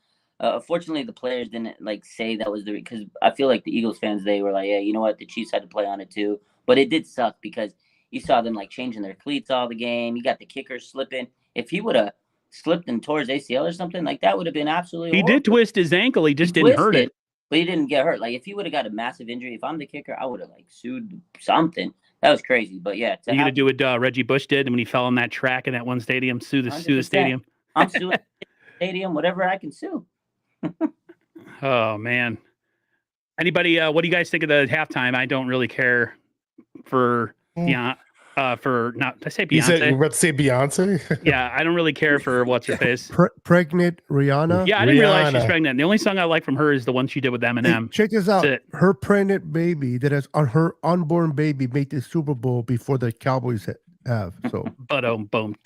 fortunately, the players didn't say that was because I feel like the Eagles fans, they were like, yeah, you know what, the Chiefs had to play on it too. But it did suck because you saw them changing their cleats all the game. You got the kicker slipping. If he would have slipped and tore his ACL or something, that would have been absolutely horrible. He did twist his ankle. He just didn't hurt it. But he didn't get hurt. If he would have got a massive injury, if I'm the kicker, I would have sued something. That was crazy. But yeah, you gonna do what Reggie Bush did when he fell on that track in that one stadium? Sue the stadium. I'm suing the stadium, whatever I can sue. Oh man. Anybody? What do you guys think of the halftime? I don't really care for not. I say Beyonce. You said we're about to say Beyonce. Yeah, I don't really care for what's her face. Pregnant Rihanna. Yeah, I didn't realize she's pregnant. The only song I like from her is the one she did with Eminem. Hey, check this out. Her pregnant baby that is on her unborn baby made the Super Bowl before the Cowboys have. So, boom.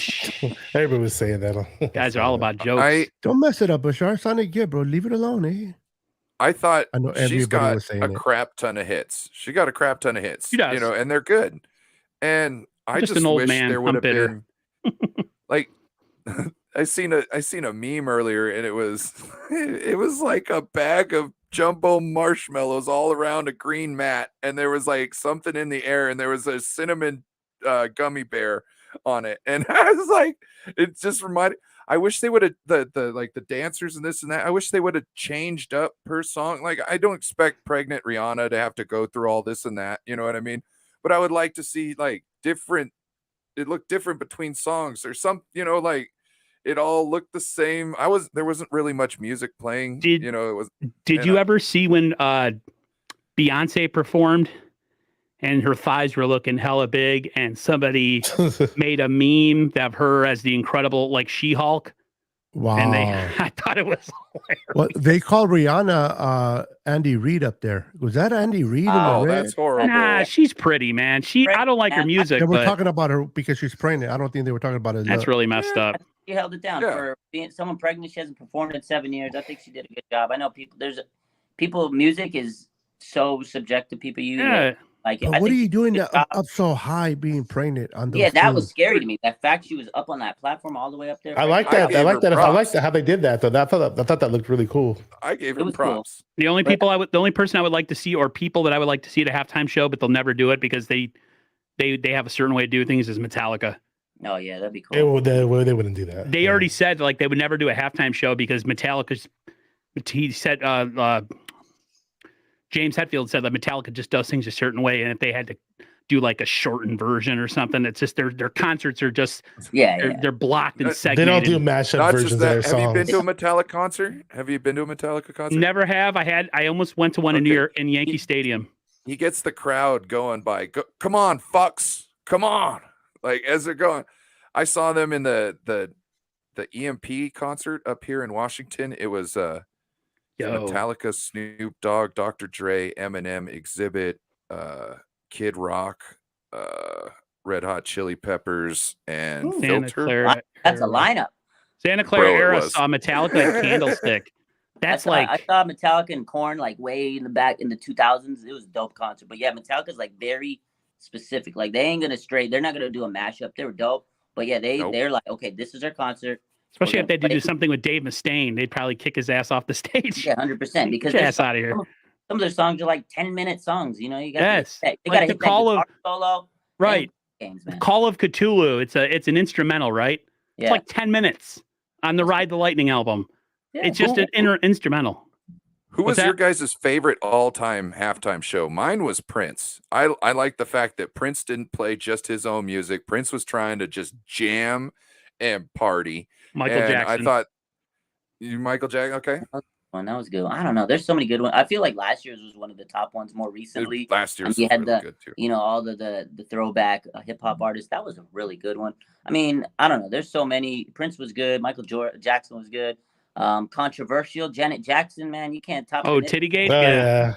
Everybody was saying that. Guys are all about jokes. Don't mess it up, Bashar. Sounded good, bro. Leave it alone, eh? I thought I know she's got a crap ton of hits. She got a crap ton of hits. She does. And they're good. And I just an old wish man. there would I'm have bitter. been I seen a meme earlier, and it was like a bag of jumbo marshmallows all around a green mat, and there was something in the air, and there was a cinnamon gummy bear on it, and I was like, it just reminded. I wish they would have the dancers and this and that. I wish they would have changed up per song. Like, I don't expect pregnant Rihanna to have to go through all this and that. You know what I mean? But I would like to see like different. It looked different between songs or some. Like it all looked the same. There wasn't really much music playing. It was. Did you ever see when Beyonce performed? And her thighs were looking hella big, and somebody made a meme of her as the incredible, like She-Hulk. Wow! And I thought it was hilarious. Well, they called Rihanna Andy Reid up there. Was that Andy Reid? Oh, that's horrible. Nah, she's pretty, man. I don't like her music. They were but talking about her because she's pregnant. I don't think they were talking about it. That's really messed up. She held it down for being someone pregnant. She hasn't performed in 7 years. I think she did a good job. I know music is so subjective. People use it. Like, but what are you doing up so high being pregnant on those that was scary to me. That fact she was up on that platform all the way up there. I like that. I like that how they did that though. I thought that looked really cool. I gave her props. Cool. The only person I would like to see, or people that I would like to see at a halftime show, but they'll never do it because they have a certain way to do things, is Metallica. Oh yeah, that'd be cool. They wouldn't do that. They already said like they would never do a halftime show because Metallica's. He said James Hetfield said that Metallica just does things a certain way, and if they had to do like a shortened version or something, it's just their concerts are just they're blocked and segmented. They don't do mashup versions of their songs. Have you been to a Metallica concert? Never have. I almost went to one in New York in Yankee Stadium. He gets the crowd going by. Come on, fucks! Come on! Like as they're going. I saw them in the EMP concert up here in Washington. It was Metallica, Snoop Dogg, Dr. Dre, Eminem, Exhibit, Kid Rock, Red Hot Chili Peppers, and Filter. That's a lineup. Santa Clara era saw Metallica at Candlestick. I saw Metallica and Korn like way in the back in the 2000s. It was a dope concert. But yeah, Metallica's like very specific. Like they ain't gonna they're not gonna do a mashup. They were dope. But yeah, they're like, okay, this is our concert. Especially if they do something with Dave Mustaine, they'd probably kick his ass off the stage. Yeah, 100%. Because get ass out of here. Some of their songs are like 10-minute songs. You know, you got they got to hit that guitar solo. Right. Games, man. Call of Cthulhu. It's an instrumental, right? Yeah. It's like 10 minutes on the Ride the Lightning album. Yeah, it's just an instrumental. Who was your guys' favorite all-time halftime show? Mine was Prince. I like the fact that Prince didn't play just his own music. Prince was trying to just jam and party. Michael Jackson. I thought Michael Jackson. Okay. That was good. I don't know. There's so many good ones. I feel like last year's was one of the top ones more recently. Last year's you had really good too. All the throwback hip hop artists. That was a really good one. I mean, I don't know. There's so many. Prince was good. Michael Jackson was good. Controversial. Janet Jackson, man, you can't top. Oh, Tittygate. Yeah.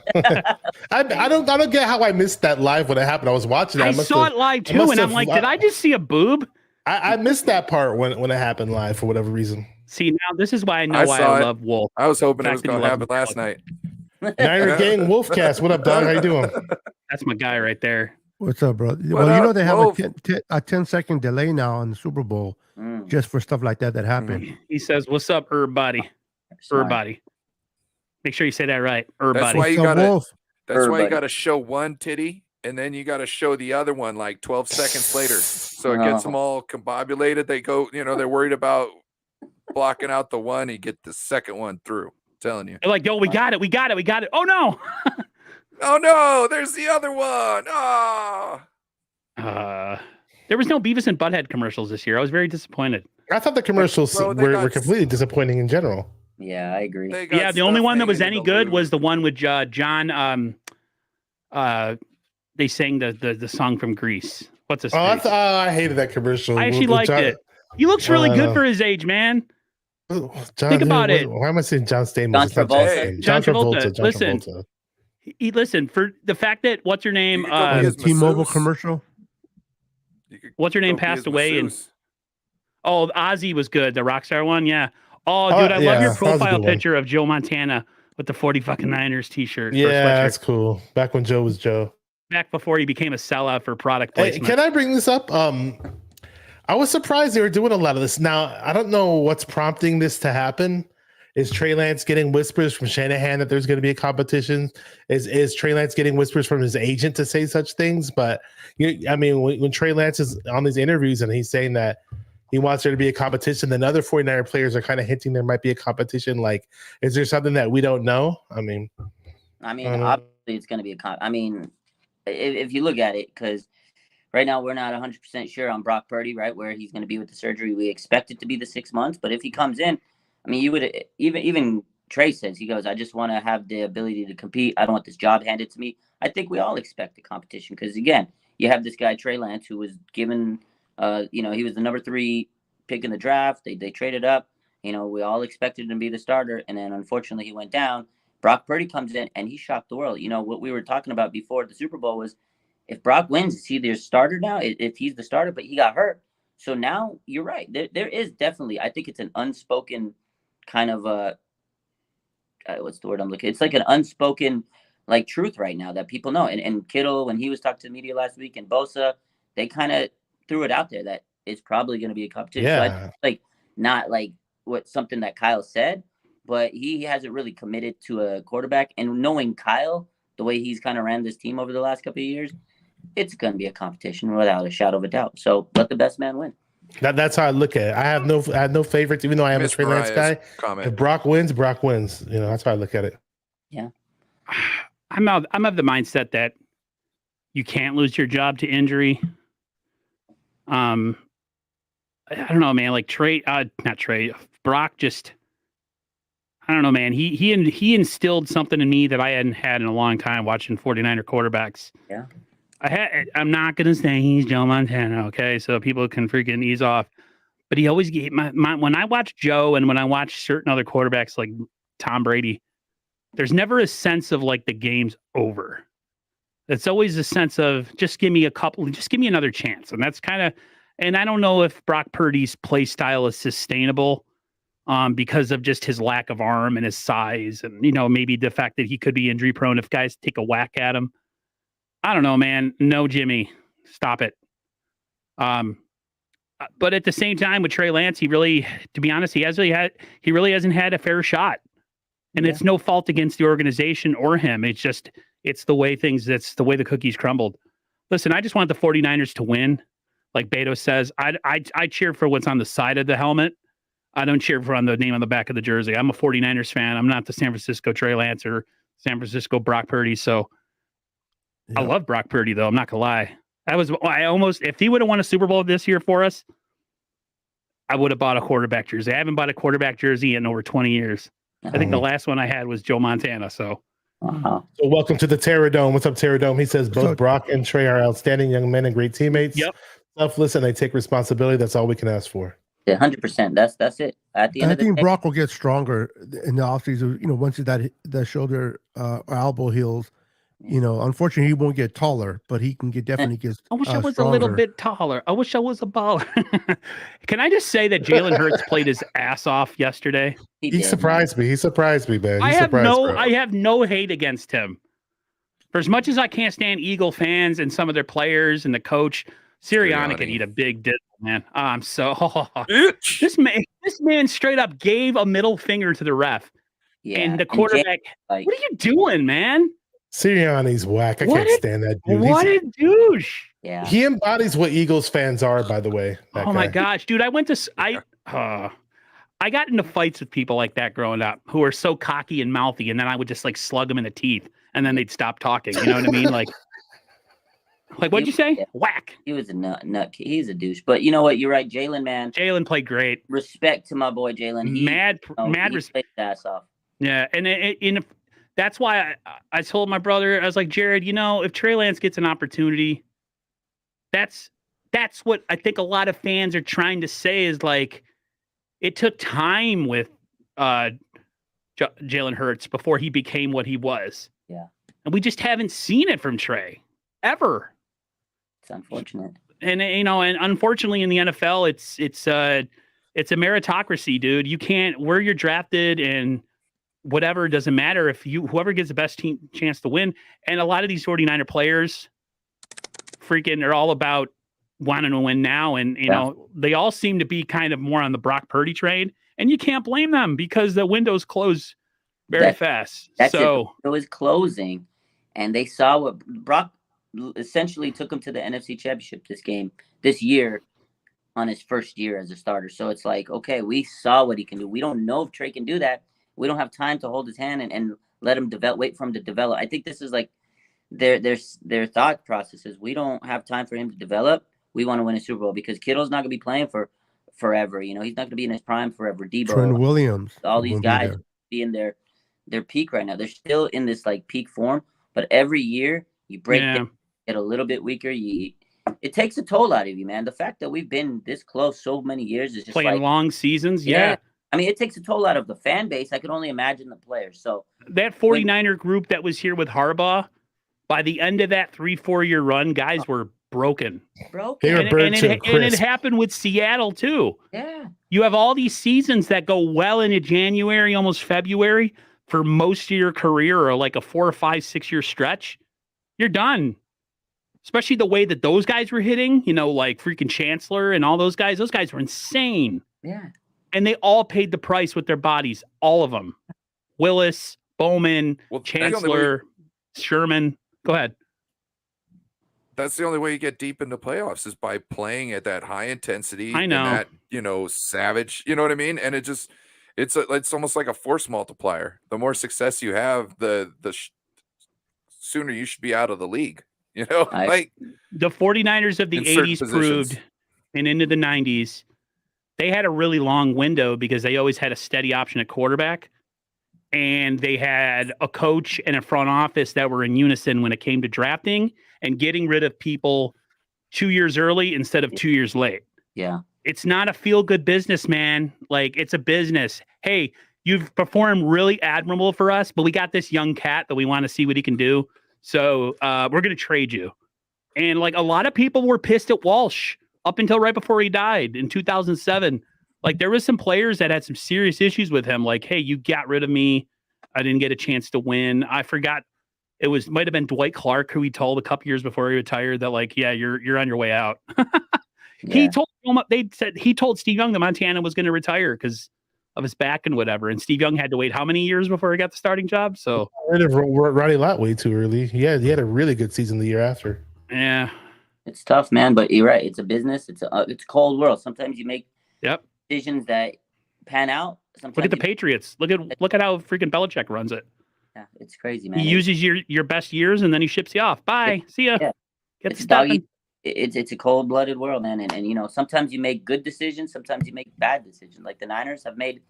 I don't get how I missed that live when it happened. I was watching it. I saw it live too, and I'm like, did I just see a boob? I missed that part when it happened live for whatever reason. See, now this is why I know why I love Wolf. I was hoping it was going to happen last night. Niner Gang Wolfcast. What up, dog? How you doing? That's my guy right there. What's up, bro? Well, they have a 10-second delay now on the Super Bowl just for stuff like that happened. He says, "What's up, everybody? Everybody." Make sure you say that right. Everybody. That's why you got to show one titty. And then you got to show the other one like 12 seconds later. So it gets them all combobulated. They go, they're worried about blocking out the one. You get the second one through. I'm telling you. They're like, yo, we got it. Oh, no. Oh, no. There's the other one. There was no Beavis and Butthead commercials this year. I was very disappointed. I thought the commercials were completely disappointing in general. Yeah, I agree. Yeah, the only one that was any good was the one with John. They sang the song from Grease. What's his face? I hated that commercial. I actually liked it. He looks really good for his age, man. Think about it. Why am I saying John Stamos? John Travolta. Listen, for the fact that what's her name? T-Mobile commercial. What's her name passed away, and Ozzy was good. The Rockstar one, yeah. Oh, dude, I love your profile picture of Joe Montana with the 40 fucking Niners t-shirt. Yeah, that's cool. Back when Joe was Joe. Back before he became a sellout for product placement. Hey, can I bring this up? I was surprised they were doing a lot of this. Now, I don't know what's prompting this to happen. Is Trey Lance getting whispers from Shanahan that there's going to be a competition? Is Trey Lance getting whispers from his agent to say such things? But I mean, when Trey Lance is on these interviews and he's saying that he wants there to be a competition, then other 49er players are kind of hinting there might be a competition. Like, is there something that we don't know? I mean, obviously it's going to be I mean, if you look at it, because right now we're not 100% sure on Brock Purdy, right, where he's going to be with the surgery. We expect it to be the 6 months, but if he comes in, I mean, you would even Trey says, he goes, I just want to have the ability to compete. I don't want this job handed to me. I think we all expect the competition because, again, you have this guy, Trey Lance, who was given, he was the number 3 pick in the draft. They traded up. We all expected him to be the starter, and then unfortunately he went down. Brock Purdy comes in, and he shocked the world. What we were talking about before the Super Bowl was if Brock wins, is he their starter now? If he's the starter, but he got hurt. So now you're right. There is definitely, I think it's an unspoken kind of what's the word I'm looking? It's like an unspoken like truth right now that people know. And Kittle, when he was talking to the media last week, and Bosa, they kind of threw it out there that it's probably going to be a competition. Yeah. So I think, like, not like something that Kyle said, but he hasn't really committed to a quarterback. And knowing Kyle, the way he's kind of ran this team over the last couple of years, it's going to be a competition without a shadow of a doubt. So let the best man win. That's how I look at it. I have no favorites, even though I am a Trey Lance guy. Comment. If Brock wins, Brock wins. That's how I look at it. Yeah. I'm of the mindset that you can't lose your job to injury. I don't know, man. Like Brock just, I don't know, man. He instilled something in me that I hadn't had in a long time watching 49er quarterbacks. Yeah. I'm not going to say he's Joe Montana, okay? So people can freaking ease off. But he always gave when I watch Joe and when I watch certain other quarterbacks like Tom Brady, there's never a sense of like the game's over. It's always a sense of just give me another chance. And that's kind of, and I don't know if Brock Purdy's play style is sustainable because of just his lack of arm and his size and, maybe the fact that he could be injury prone if guys take a whack at him. I don't know, man. No, Jimmy, stop it. But at the same time with Trey Lance, he really, to be honest, he really hasn't had a fair shot. And it's no fault against the organization or him. It's the way that's the way the cookies crumbled. Listen, I just want the 49ers to win. Like Beto says, I cheer for what's on the side of the helmet. I don't cheer for on the name on the back of the jersey. I'm a 49ers fan. I'm not the San Francisco Trey Lance or San Francisco Brock Purdy. So I love Brock Purdy, though. I'm not gonna lie. If he would have won a Super Bowl this year for us, I would have bought a quarterback jersey. I haven't bought a quarterback jersey in over 20 years. I think the last one I had was Joe Montana. So, wow. So welcome to the Terror Dome. What's up, Terror Dome? He says both Brock and Trey are outstanding young men and great teammates. Yep. Selfless and they take responsibility. That's all we can ask for. Yeah, 100%. That's it. At the end of the day, Brock will get stronger in the offseason. Once that shoulder or elbow heals. Unfortunately, he won't get taller, but he can definitely get. I wish I was stronger. a little bit taller. I wish I was a baller. Can I just say that Jalen Hurts played his ass off yesterday? He surprised me. He surprised me, man. I have no hate against him. For as much as I can't stand Eagle fans and some of their players and the coach, Sirianni could eat a big dick, man. I'm so this man straight up gave a middle finger to the ref, and the quarterback. What are you doing, man? Sirianni's whack. I can't stand that dude. What a douche. Yeah. He embodies what Eagles fans are, by the way. My gosh, dude. I got into fights with people like that growing up who were so cocky and mouthy, and then I would just like slug them in the teeth and then they'd stop talking. You know what I mean? Like what'd you say? Yeah. Whack. He was a nut. He's a douche. But you know what? You're right. Jalen, man. Jalen played great. Respect to my boy, Jalen. Mad respect. His ass off. Yeah. And that's why I told my brother, I was like, Jared, if Trey Lance gets an opportunity, that's what I think a lot of fans are trying to say is like, it took time with Jalen Hurts before he became what he was. Yeah. And we just haven't seen it from Trey ever. It's unfortunate. And and unfortunately in the NFL, it's a meritocracy, dude. You can't where you're drafted and whatever, doesn't matter if whoever gets the best chance to win. And a lot of these 49er players freaking are all about wanting to win now. And, you know, they all seem to be kind of more on the Brock Purdy train. And you can't blame them because the windows close very fast. That's so it was closing, and they saw what Brock essentially took him to the NFC Championship this year on his first year as a starter. So it's like, okay, we saw what he can do. We don't know if Trey can do that. We don't have time to hold his hand and let him develop, wait for him to develop. I think this is like their thought process is we don't have time for him to develop. We want to win a Super Bowl because Kittle's not going to be playing for forever. You know, he's not going to be in his prime forever. Debo, Trent Williams, all these guys be in their peak right now. They're still in this like peak form, but every year you break down, get a little bit weaker. It takes a toll out of you, man. The fact that we've been this close so many years is just playing like, long seasons. Yeah. I mean, it takes a toll out of the fan base. I can only imagine the players. So that 49er group that was here with Harbaugh, by the end of that 3-4 year run, guys were broken. And it happened with Seattle too. Yeah. You have all these seasons that go well into January, almost February for most of your career, or like a 4 or 5, 6 year stretch. You're done. Especially the way that those guys were hitting, you know, like freaking Chancellor and all those guys were insane. Yeah. And they all paid the price with their bodies. All of them. Willis, Bowman, Chancellor, Sherman. Go ahead. That's the only way you get deep into playoffs is by playing at that high intensity. I know. And that, you know, savage, you know what I mean? And it's almost like a force multiplier. The more success you have, the sooner you should be out of the league. You know, like the 49ers of the 80s proved, and into the 90s, they had a really long window because they always had a steady option at quarterback. And they had a coach and a front office that were in unison when it came to drafting and getting rid of people 2 years early instead of 2 years late. Yeah. It's not a feel-good business, man. Like, it's a business. Hey, you've performed really admirable for us, but we got this young cat that we want to see what he can do. So we're going to trade you. And like a lot of people were pissed at Walsh up until right before he died in 2007. Like there was some players that had some serious issues with him. Like, hey, you got rid of me. I didn't get a chance to win. I forgot. Might have been Dwight Clark who he told a couple years before he retired that like, yeah, you're on your way out. He told Steve Young that Montana was going to retire because of his back and whatever. And Steve Young had to wait how many years before he got the starting job? So Roddy Lott way too early. He had a really good season the year after. Yeah. It's tough, man, but you're right. It's a business. It's a cold world. Sometimes you make decisions that pan out. Sometimes look at the Patriots. Look at how freaking Belichick runs it. Yeah, it's crazy, man. He uses your best years and then he ships you off. Bye. See ya. Yeah. It's a cold-blooded world, man. And you know, sometimes you make good decisions, sometimes you make bad decisions. Like the Niners have made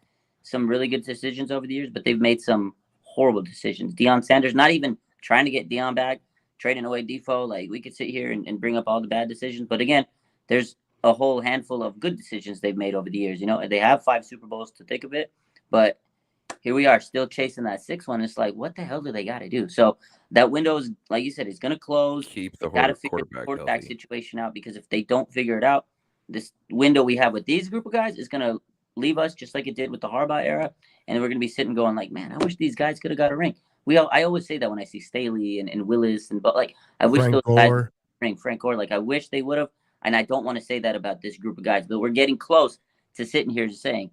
some really good decisions over the years, but they've made some horrible decisions. Deion Sanders, not even trying to get Deion back, trading away Defoe. Like we could sit here and bring up all the bad decisions. But again, there's a whole handful of good decisions they've made over the years. You know, they have 5 Super Bowls to think of it, but here we are still chasing that 6th one. It's like, what the hell do they got to do? So that window is, like you said, it's going to close. Keep the got to figure the quarterback situation out, because if they don't figure it out, this window we have with these group of guys is going to leave us just like it did with the Harbaugh era, and we're going to be sitting going like, man, I wish these guys could have got a ring. I always say that when I see Staley and Willis but like I wish those guys Frank Gore, like I wish they would have, and I don't want to say that about this group of guys, but we're getting close to sitting here just saying,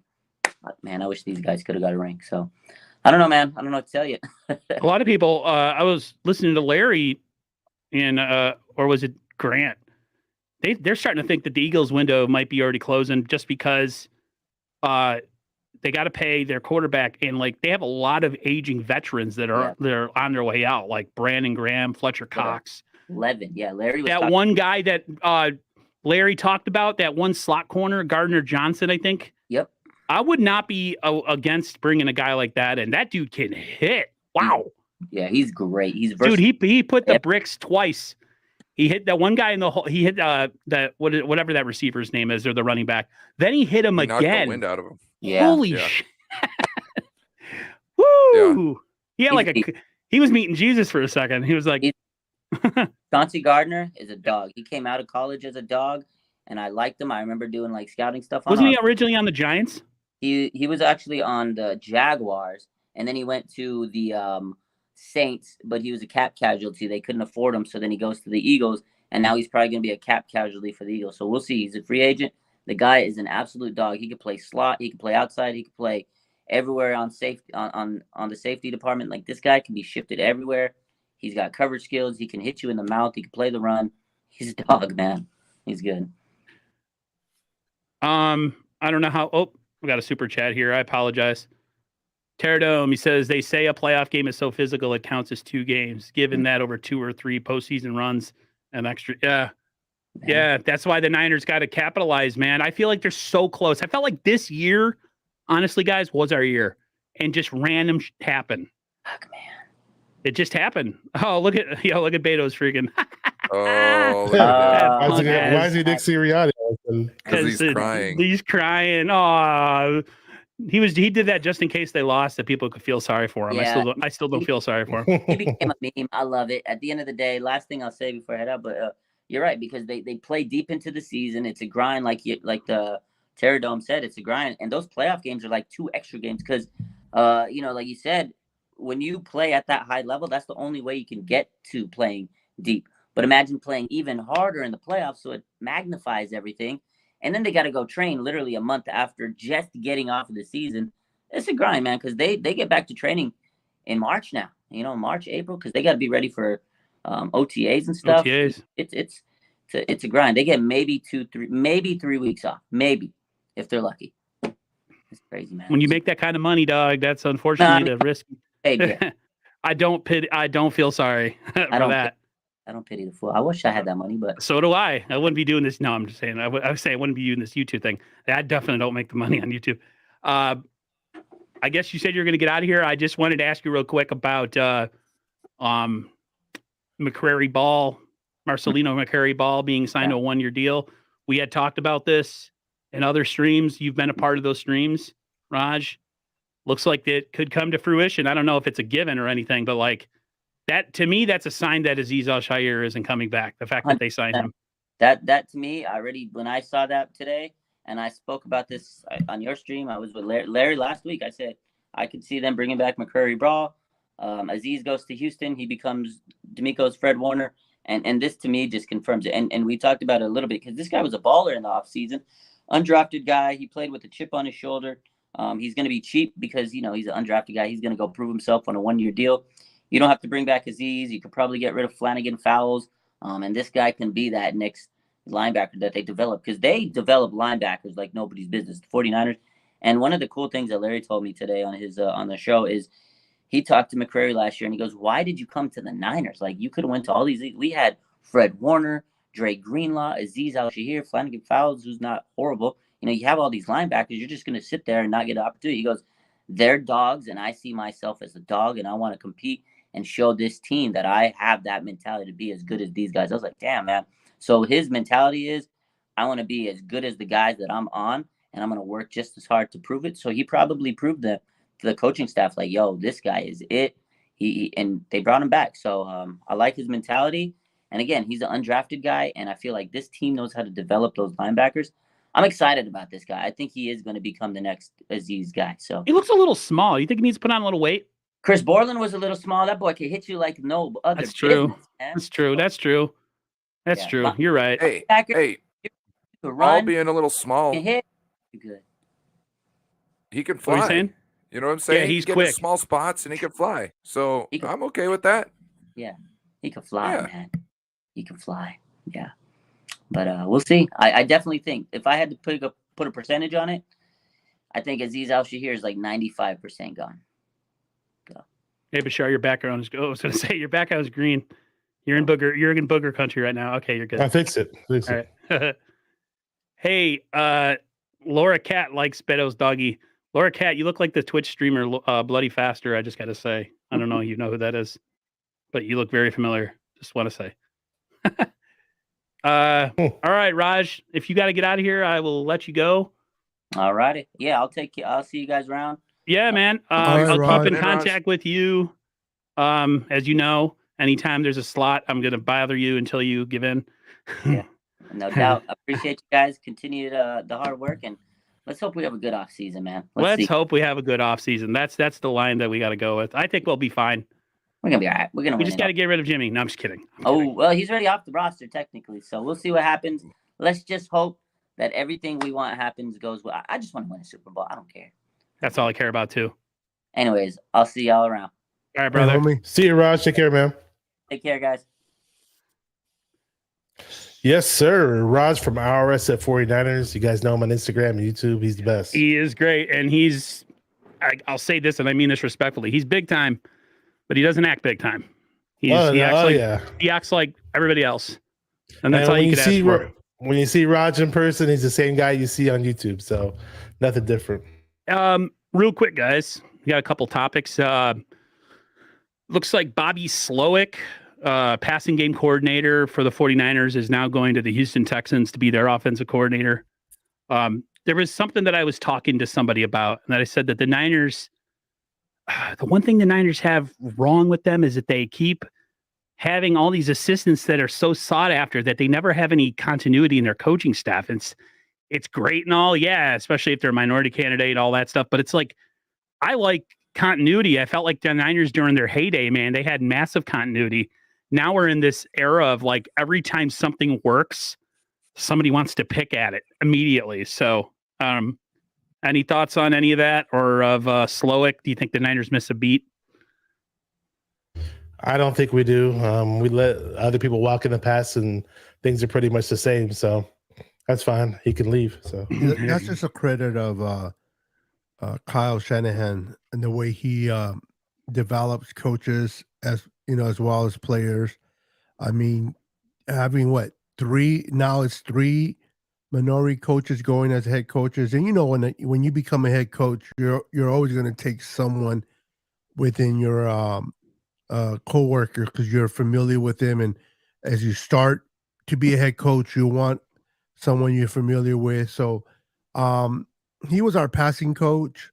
man, I wish these guys could have got a ring. So I don't know, man. I don't know what to tell you. A lot of people, I was listening to Larry or was it Grant? They're starting to think that the Eagles window might be already closing just because they got to pay their quarterback, and like they have a lot of aging veterans that are they're on their way out, like Brandon Graham, Fletcher Cox, Levin. Yeah, Larry. That one guy that Larry talked about, that one slot corner, Gardner Johnson, I think. Yep. I would not be against bringing a guy like that, and that dude can hit. Wow. Yeah, he's great. He's versatile. Dude. He put the bricks twice. He hit that one guy in the hole. He hit whatever that receiver's name is, or the running back. Then he hit him again. Knocked the wind out of him. Yeah. Holy shit! Woo! Yeah. He was meeting Jesus for a second. He was like, Chauncey Gardner is a dog. He came out of college as a dog, and I liked him. I remember doing like scouting stuff on Wasn't he originally on the Giants? He was actually on the Jaguars, and then he went to the Saints, but he was a cap casualty. They couldn't afford him, so then he goes to the Eagles, and now he's probably going to be a cap casualty for the Eagles. So we'll see. He's a free agent. The guy is an absolute dog. He could play slot. He could play outside. He could play everywhere on safety on the safety department. Like, this guy can be shifted everywhere. He's got coverage skills. He can hit you in the mouth. He can play the run. He's a dog, man. He's good. I don't know how. Oh, we got a super chat here. I apologize. Pterodome, he says, they say a playoff game is so physical it counts as 2 games. Given that over 2 or 3 postseason runs and extra, yeah, that's why the Niners got to capitalize, man. I feel like they're so close. I felt like this year, honestly, guys, was our year, and just random happened. Fuck, man. It just happened. Oh, look at Beto's freaking. Oh, look Why at that. is he Nick Sirianni? Because he's crying. He's crying. Oh, he did that just in case they lost, that people could feel sorry for him. Yeah. I still don't feel sorry for him. He became a meme. I love it. At the end of the day, last thing I'll say before I head out, but you're right, because they play deep into the season. It's a grind, like the Pterodome said. It's a grind, and those playoff games are like 2 extra games because, like you said, when you play at that high level, that's the only way you can get to playing deep. But imagine playing even harder in the playoffs, so it magnifies everything. And then they got to go train literally a month after just getting off of the season. It's a grind, man, because they get back to training in March now. March, April, because they got to be ready for OTAs and stuff. OTAs. It's a grind. They get maybe 3 weeks off, maybe, if they're lucky. It's crazy, man. When you make that kind of money, dog, that's unfortunately the risk. Hey, I don't feel sorry for that. I don't pity the fool. I wish I had that money, but so do I. I wouldn't be doing this. No, I'm just saying. I was saying I wouldn't be doing this YouTube thing. I definitely don't make the money on YouTube. I guess you said you're going to get out of here. I just wanted to ask you real quick about McCrary Ball, Marcelino McCrary Ball being signed to a 1-year deal. We had talked about this in other streams. You've been a part of those streams, Raj. Looks like it could come to fruition. I don't know if it's a given or anything, but like that, to me, that's a sign that Azeez Al-Shaair isn't coming back. The fact that they signed him. That to me, when I saw that today, and I spoke about this on your stream, I was with Larry last week. I said I could see them bringing back McCrary Ball. Azeez goes to Houston. He becomes D'Amico's Fred Warner. And this, to me, just confirms it. And we talked about it a little bit because this guy was a baller in the offseason. Undrafted guy. He played with a chip on his shoulder. He's going to be cheap because, he's an undrafted guy. He's going to go prove himself on a 1-year deal. You don't have to bring back Azeez. You could probably get rid of Flanagan Fowles. And this guy can be that next linebacker that they develop, because they develop linebackers like nobody's business, the 49ers. And one of the cool things that Larry told me today on his on the show is he talked to McCrary last year, and he goes, why did you come to the Niners? Like, you could have went to all these. We had Fred Warner, Dre Greenlaw, Azeez Al-Shaair, Flanagan Fowles, who's not horrible. You have all these linebackers. You're just going to sit there and not get an opportunity. He goes, they're dogs, and I see myself as a dog, and I want to compete and show this team that I have that mentality to be as good as these guys. I was like, damn, man. So his mentality is, I want to be as good as the guys that I'm on, and I'm going to work just as hard to prove it. So he probably proved that to the coaching staff, like, yo, this guy is it. And they brought him back. So I like his mentality. And again, he's an undrafted guy, and I feel like this team knows how to develop those linebackers. I'm excited about this guy. I think he is going to become the next Azeez guy. So he looks a little small. You think he needs to put on a little weight? Chris Borland was a little small. That boy can hit you like no other. That's true. Business, man. That's true. That's true. You're right. Hey, all being a little small, hit. Good. He can What are you fly. saying? You know what I'm saying? Yeah, he's he quick. In small spots, and he can fly. So I'm okay with that. Yeah, he can fly, man. He can fly. Yeah, but we'll see. I definitely think if I had to put a percentage on it, I think Azeez Al-Shaair is like 95% gone. So. Hey, Bashar, your background is. Oh, I was going to say your background is green. You're in booger country right now. Okay, you're good. I fix it. All right. Hey, Laura Cat likes Beto's doggy. Laura Cat, you look like the Twitch streamer Bloody Faster. I just got to say, I don't know, you know who that is, but you look very familiar. Just want to say. All right, Raj, if you got to get out of here, I will let you go. All righty. Yeah, I'll see you guys around. Yeah, man. I'll keep in contact with you. As you know, anytime there's a slot, I'm going to bother you until you give in. Yeah, no doubt. I appreciate you guys. Continue the hard work, and let's hope we have a good off season, man. Let's hope we have a good off season. That's the line that we got to go with. I think we'll be fine. We're gonna be all right. We're gonna We win. just got to get rid of Jimmy. No, I'm just kidding. Well, he's already off the roster technically, so we'll see what happens. Let's just hope that everything we want happens goes well. I just want to win a Super Bowl. I don't care. That's all I care about too. Anyways, I'll see y'all around. All right, brother. homie. See you, Raj. Take care, man. Take care, guys. Yes, sir. Raj from IRS at 49ers. You guys know him on Instagram and YouTube. He's the best. He is great, and I'll say this, and I mean this respectfully. He's big time, but he doesn't act big time. He acts like everybody else, and that's all you can ask for. When you see Raj in person, he's the same guy you see on YouTube, so nothing different. Real quick, guys, we got a couple topics. Looks like Bobby Slowick, passing game coordinator for the 49ers, is now going to the Houston Texans to be their offensive coordinator. There was something that I was talking to somebody about, and that I said that the Niners, the one thing the Niners have wrong with them is that they keep having all these assistants that are so sought after that they never have any continuity in their coaching staff. It's great and all, yeah, especially if they're a minority candidate, all that stuff. But it's like, I like continuity. I felt like the Niners during their heyday, man, they had massive continuity. Now we're in this era of like every time something works, somebody wants to pick at it immediately. So, any thoughts on any of that or of Slowick? Do you think the Niners miss a beat? I don't think we do. We let other people walk in the past, and things are pretty much the same. So that's fine. He can leave. So that's just a credit of Kyle Shanahan and the way he develops coaches as well as players. I mean, having three minority coaches going as head coaches, and when you become a head coach, you're always going to take someone within your co-worker because you're familiar with them, and as you start to be a head coach, you want someone you're familiar with. So he was our passing coach,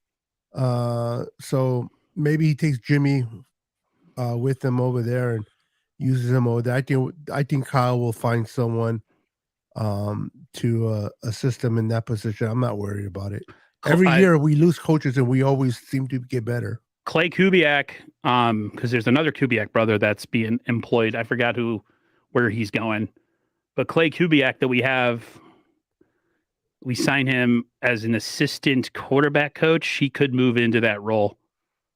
so maybe he takes Jimmy with him over there and uses him over there. I think Kyle will find someone to assist him in that position. I'm not worried about it. Every year we lose coaches and we always seem to get better. Clay Kubiak, because there's another Kubiak brother that's being employed. I forgot where he's going, but Clay Kubiak that we signed him as an assistant quarterback coach. He could move into that role.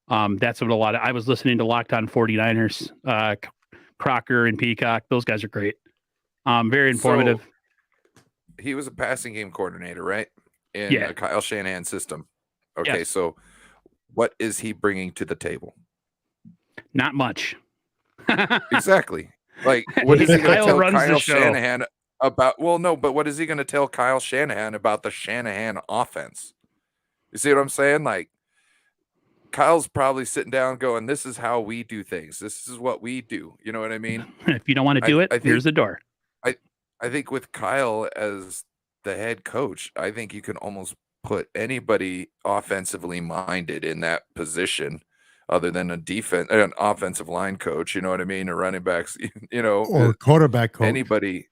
That's what I was listening to Locked On 49ers, Crocker and Peacock. Those guys are great. Very informative. So, he was a passing game coordinator, right? In Yeah. Kyle Shanahan system. Okay, Yes. So what is he bringing to the table? Not much. Exactly. Like, what is he going to tell Kyle show. Shanahan about? Well, no, but what is he going to tell Kyle Shanahan about the Shanahan offense? You see what I'm saying? Like, Kyle's probably sitting down going, this is how we do things. This is what we do. You know what I mean? If you don't want to do here's the door. I think with Kyle as the head coach, I think you can almost put anybody offensively minded in that position other than an offensive line coach, you know what I mean? Or running backs, or quarterback coach. Anybody.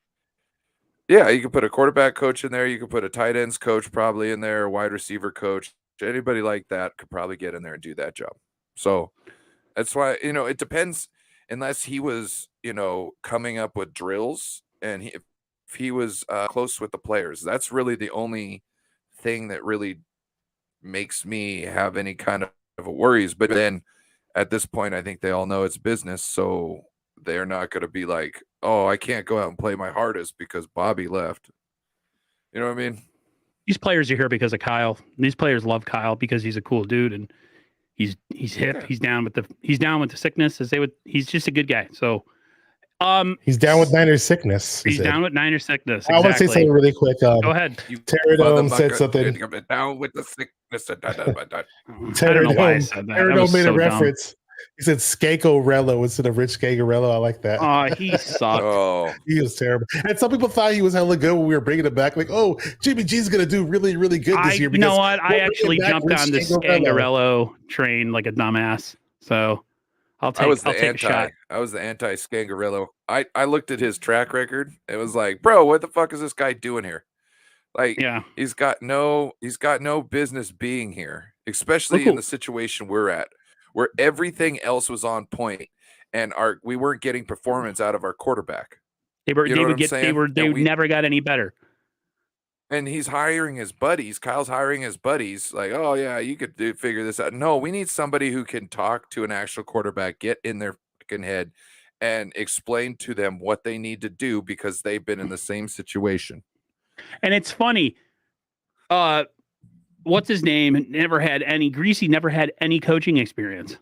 Yeah, you could put a quarterback coach in there. You could put a tight ends coach probably in there, a wide receiver coach. Anybody like that could probably get in there and do that job. So that's why, it depends unless he was, coming up with drills and if he was close with the players. That's really the only thing that really makes me have any kind of a worries. But then at this point, I think they all know it's business. So they're not going to be like, oh, I can't go out and play my hardest because Bobby left. You know what I mean? These players are here because of Kyle. These players love Kyle because he's a cool dude and he's hip. Yeah. He's down with the sickness, as they would. He's just a good guy. So he's down with Niners sickness. He's down with Niners sickness. I want to say something really quick. Go ahead. Terradome said something. Down with the sickness. Terradome made a reference. He said Skankorello instead of Rich Skankorello. I like that. Oh, he sucked. Oh, he was terrible. And some people thought he was hella good when we were bringing him back. Like, oh, Jimmy G's going to do really, really good this year. You know what? I actually jumped on the Skankorello train like a dumbass. So I'll take a shot. I was the anti-Skankorello. I looked at his track record. It was like, bro, what the fuck is this guy doing here? Like, yeah, he's got no business being here, especially in the situation we're at, where everything else was on point, and we weren't getting performance out of our quarterback. They were, You know they what would I'm get, saying? they never got any better. And he's hiring his buddies. Kyle's hiring his buddies. Like, oh yeah, you could figure this out. No, we need somebody who can talk to an actual quarterback, get in their fucking head, and explain to them what they need to do because they've been in the same situation. And it's funny. What's his name? Greasy never had any coaching experience.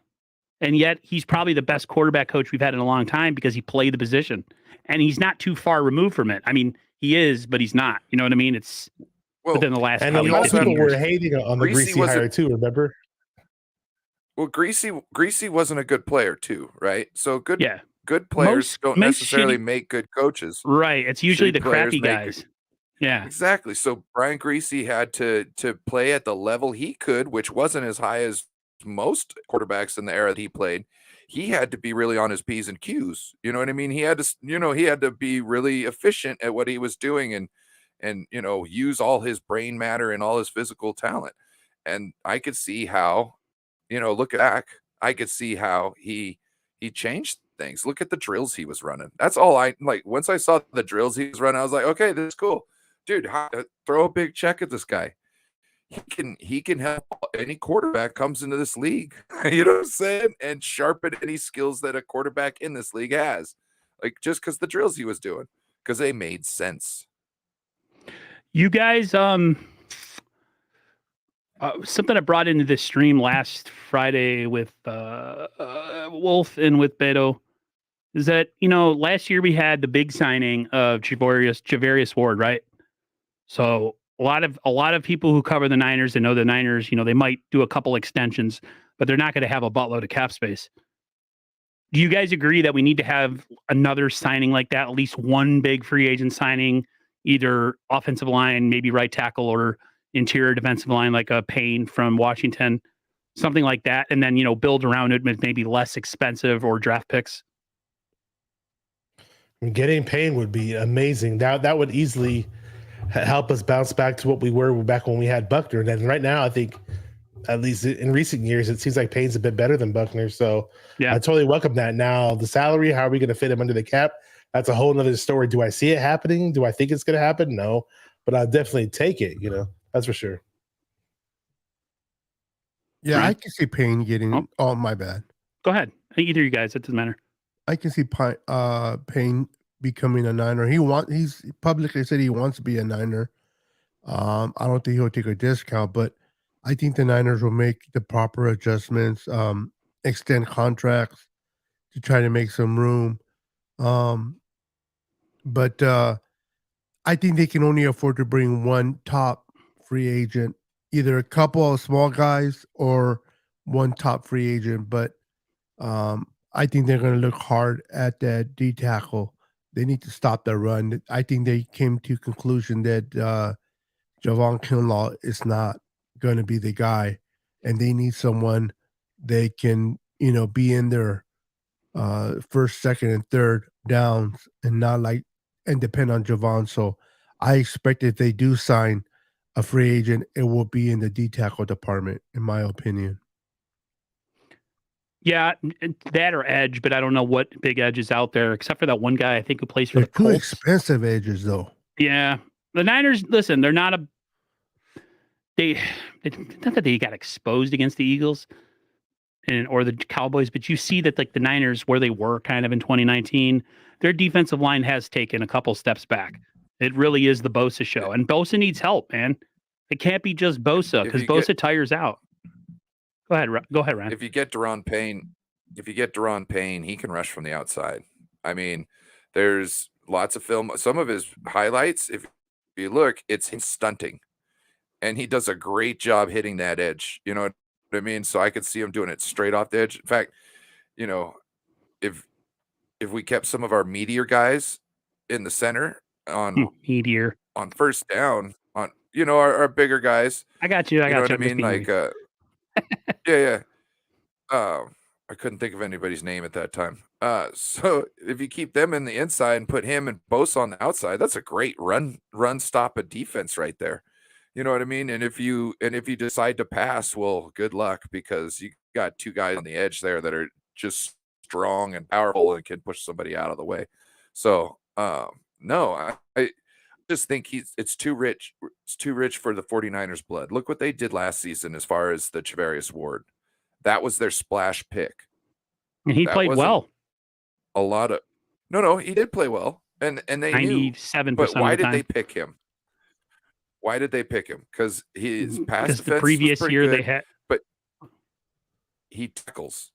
And yet he's probably the best quarterback coach we've had in a long time because he played the position. And he's not too far removed from it. I mean, he is, but he's not. You know what I mean? It's within the last and a lot of people were hating on the Greasy hire too, remember? Well, Greasy wasn't a good player too, right? So good players don't most necessarily make good coaches. Right. It's usually the crappy guys. Yeah. Exactly. So Brian Greasy had to play at the level he could, which wasn't as high as most quarterbacks in the era that he played. He had to be really on his P's and Q's. You know what I mean? He had to be really efficient at what he was doing and use all his brain matter and all his physical talent. And I could see how, look back, I could see how he changed things. Look at the drills he was running. That's all I like. Once I saw the drills he was running, I was like, okay, this is cool. Dude, throw a big check at this guy. He can help any quarterback comes into this league. You know what I'm saying? And sharpen any skills that a quarterback in this league has. Like just because the drills he was doing, because they made sense. You guys, something I brought into this stream last Friday with Wolf and with Beto is that, last year we had the big signing of Javarius Ward, right? So a lot of people who cover the Niners and know the Niners, they might do a couple extensions, but they're not going to have a buttload of cap space. Do you guys agree that we need to have another signing like that, at least one big free agent signing, either offensive line, maybe right tackle, or interior defensive line like a Payne from Washington, something like that, and then, build around it with maybe less expensive or draft picks? Getting Payne would be amazing. That would easily help us bounce back to what we were back when we had Buckner. And then right now, I think, at least in recent years, it seems like Payne's a bit better than Buckner. So yeah, I totally welcome that. Now, the salary, how are we going to fit him under the cap? That's a whole nother story. Do I see it happening? Do I think it's going to happen? No, but I'll definitely take it. That's for sure. Yeah, I can see Payne getting. Oh, my bad. Go ahead. Either of you guys, it doesn't matter. I can see Payne becoming a Niner. He's publicly said he wants to be a Niner. I don't think he'll take a discount, but I think the Niners will make the proper adjustments, extend contracts to try to make some room. But I think they can only afford to bring one top free agent, either a couple of small guys or one top free agent. But I think they're going to look hard at that D tackle. They need to stop the run. I think they came to conclusion that Javon Kinlaw is not going to be the guy, and they need someone they can, be in their first, second, and third downs and depend on Javon. So I expect if they do sign a free agent, it will be in the D tackle department, in my opinion. Yeah, that or edge, but I don't know what big edge is out there, except for that one guy I think who plays for the Colts. Too expensive edges, though. Yeah, the Niners. Listen, they're not not that they got exposed against the Eagles or the Cowboys, but you see that like the Niners, where they were kind of in 2019, their defensive line has taken a couple steps back. It really is the Bosa show, and Bosa needs help, man. It can't be just Bosa because Bosa tires out. Go ahead, Ryan. If you get Daron Payne, he can rush from the outside. I mean, there's lots of film. Some of his highlights, if you look, it's him stunting, and he does a great job hitting that edge. You know what I mean? So I could see him doing it straight off the edge. In fact, if we kept some of our meteor guys in the center on first down, on our bigger guys. I got you. You know what I mean? Like, yeah. I couldn't think of anybody's name at that time. So if you keep them in the inside and put him and Bosa on the outside, that's a great run stop a defense right there. You know what I mean? And if you decide to pass, well, good luck, because you got two guys on the edge there that are just strong and powerful and can push somebody out of the way. So no, I just think it's too rich. It's too rich for the 49ers blood. Look what they did last season as far as the Travarius Ward. That was their splash pick. And he played well. A lot of no, he did play well. And they 97%. But why of the did time. they pick him? Why did they pick him? Because his pass defense the previous was year good, they had, but he tackles.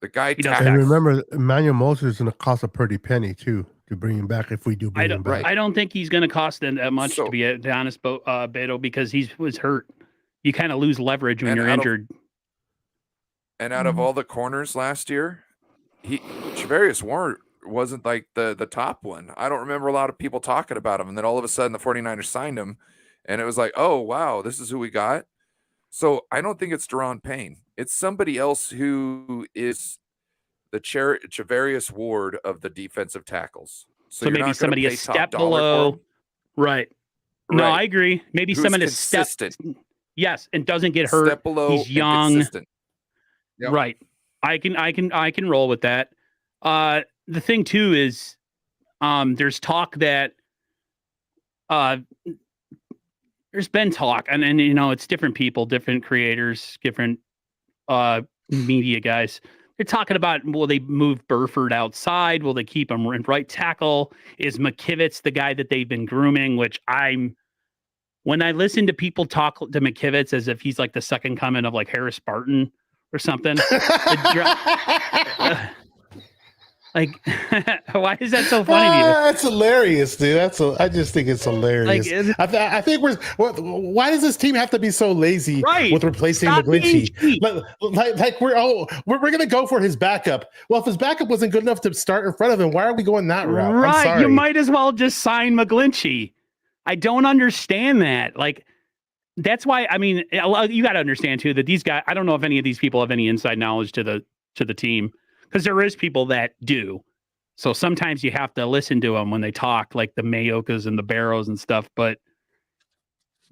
The guy He does tackles. And remember, Emmanuel Moses is going to cost a pretty penny too to bring him back if we do bring him back. I don't think he's going to cost them that much, So- to be honest, Beto, because he was hurt. You kind of lose leverage when And you're injured. And out of all the corners last year, Travarius Ward wasn't like the top one. I don't remember a lot of people talking about him. And then all of a sudden the 49ers signed him. And it was like, oh, wow, this is who we got. So I don't think it's Daron Payne. It's somebody else who is the Travarius Ward of the defensive tackles. So you're maybe not gonna somebody pay a top step dollar for below. him? Right. No, Right. I agree. Maybe Who's someone a step. consistent. Yes, and doesn't get hurt. Step below He's and young. consistent. Yep. Right. I can roll with that. The thing too is, there's talk that, there's been talk, and it's different people, different creators, different media guys. They're talking about, will they move Burford outside? Will they keep him in right tackle? Is McKivitz the guy that they've been grooming? When I listen to people talk to McKivitz as if he's like the second coming of like Harris Barton or something, like, why is that so funny to you? That's hilarious, dude. I just think it's hilarious. Like, I think why does this team have to be so lazy with replacing Stop being McGlinchey? cheap. Like we're gonna go for his backup. Well, if his backup wasn't good enough to start in front of him, why are we going that route? I'm Right, sorry. you might as well just sign McGlinchey. I don't understand that. Like, that's why. I mean, you got to understand too that these guys. I don't know if any of these people have any inside knowledge to the team, because there is people that do. So sometimes you have to listen to them when they talk, like the Mayokas and the Barrows and stuff. But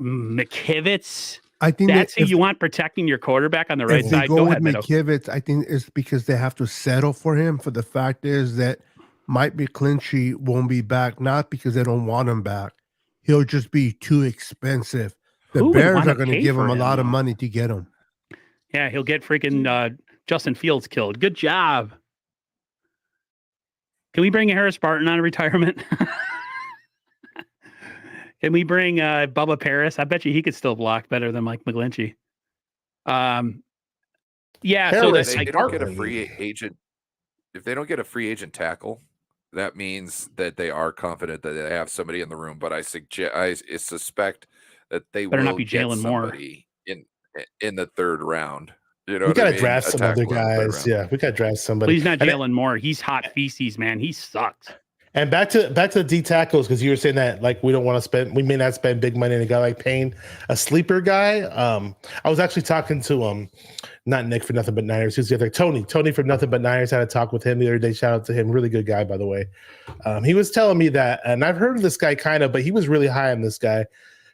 McKivitz, I think that's who you want protecting your quarterback on the right if they side. go Go with ahead, Beto. McKivitz, I think it's because they have to settle for him. For the fact is that Mike McGlinchey won't be back, not because they don't want him back. He'll just be too expensive. The Who would Bears wanna are going to pay give for him a him, lot of though? money to get him. Yeah, he'll get freaking Justin Fields killed. Good job. Can we bring Harris Barton out of retirement? Can we bring Bubba Paris? I bet you he could still block better than Mike McGlinchey. Yeah, so Harris, that's They like, don't get a free agent. If they don't get a free agent tackle, that means that they are confident that they have somebody in the room. But I suspect that they Better will not be get Jalen Moore. somebody in the third round. You know, We what I gotta mean? draft A some other tackle in the third guys. round. Yeah, we gotta draft somebody. please not And- Jalen Moore. He's hot feces, man. He sucks. And back to the D tackles, because you were saying that like we may not spend big money on a guy like Payne, a sleeper guy. I was actually talking to not Nick for Nothing But Niners, who's the other Tony from Nothing But Niners. Had a talk with him the other day. Shout out to him, really good guy, by the way. He was telling me that, and I've heard of this guy kind of, but he was really high on this guy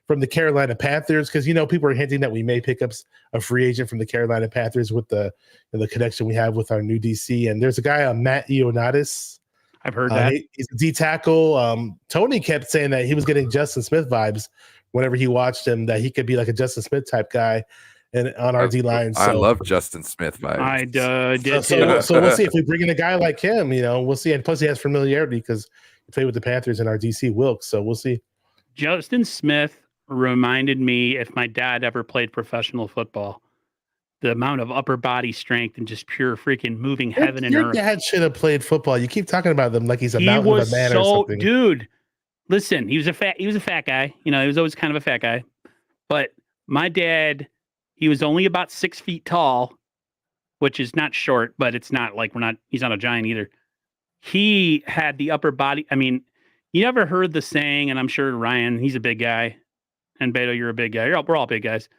from the Carolina Panthers, because people are hinting that we may pick up a free agent from the Carolina Panthers with the connection we have with our new DC. And there's a guy, Matt Ioannidis. I've heard that. He's a D tackle. Tony kept saying that he was getting Justin Smith vibes whenever he watched him, that he could be like a Justin Smith type guy and on our D line. So I love Justin Smith vibes. I did so too. we'll see if we bring in a guy like him. We'll see. And plus, he has familiarity because he played with the Panthers and our DC Wilkes. So we'll see. Justin Smith reminded me, if my dad ever played professional football, the amount of upper body strength and just pure freaking moving heaven and Your earth. dad should have played football. You keep talking about them like he's a He mountain of was a man or so, something. dude. Listen, he was a fat guy. He was always kind of a fat guy. But my dad, he was only about 6 feet tall, which is not short, but it's not like he's not a giant either. He had the upper body. I mean, you never heard the saying, and I'm sure Ryan, he's a big guy, and Beto, you're a big guy. We're all big guys.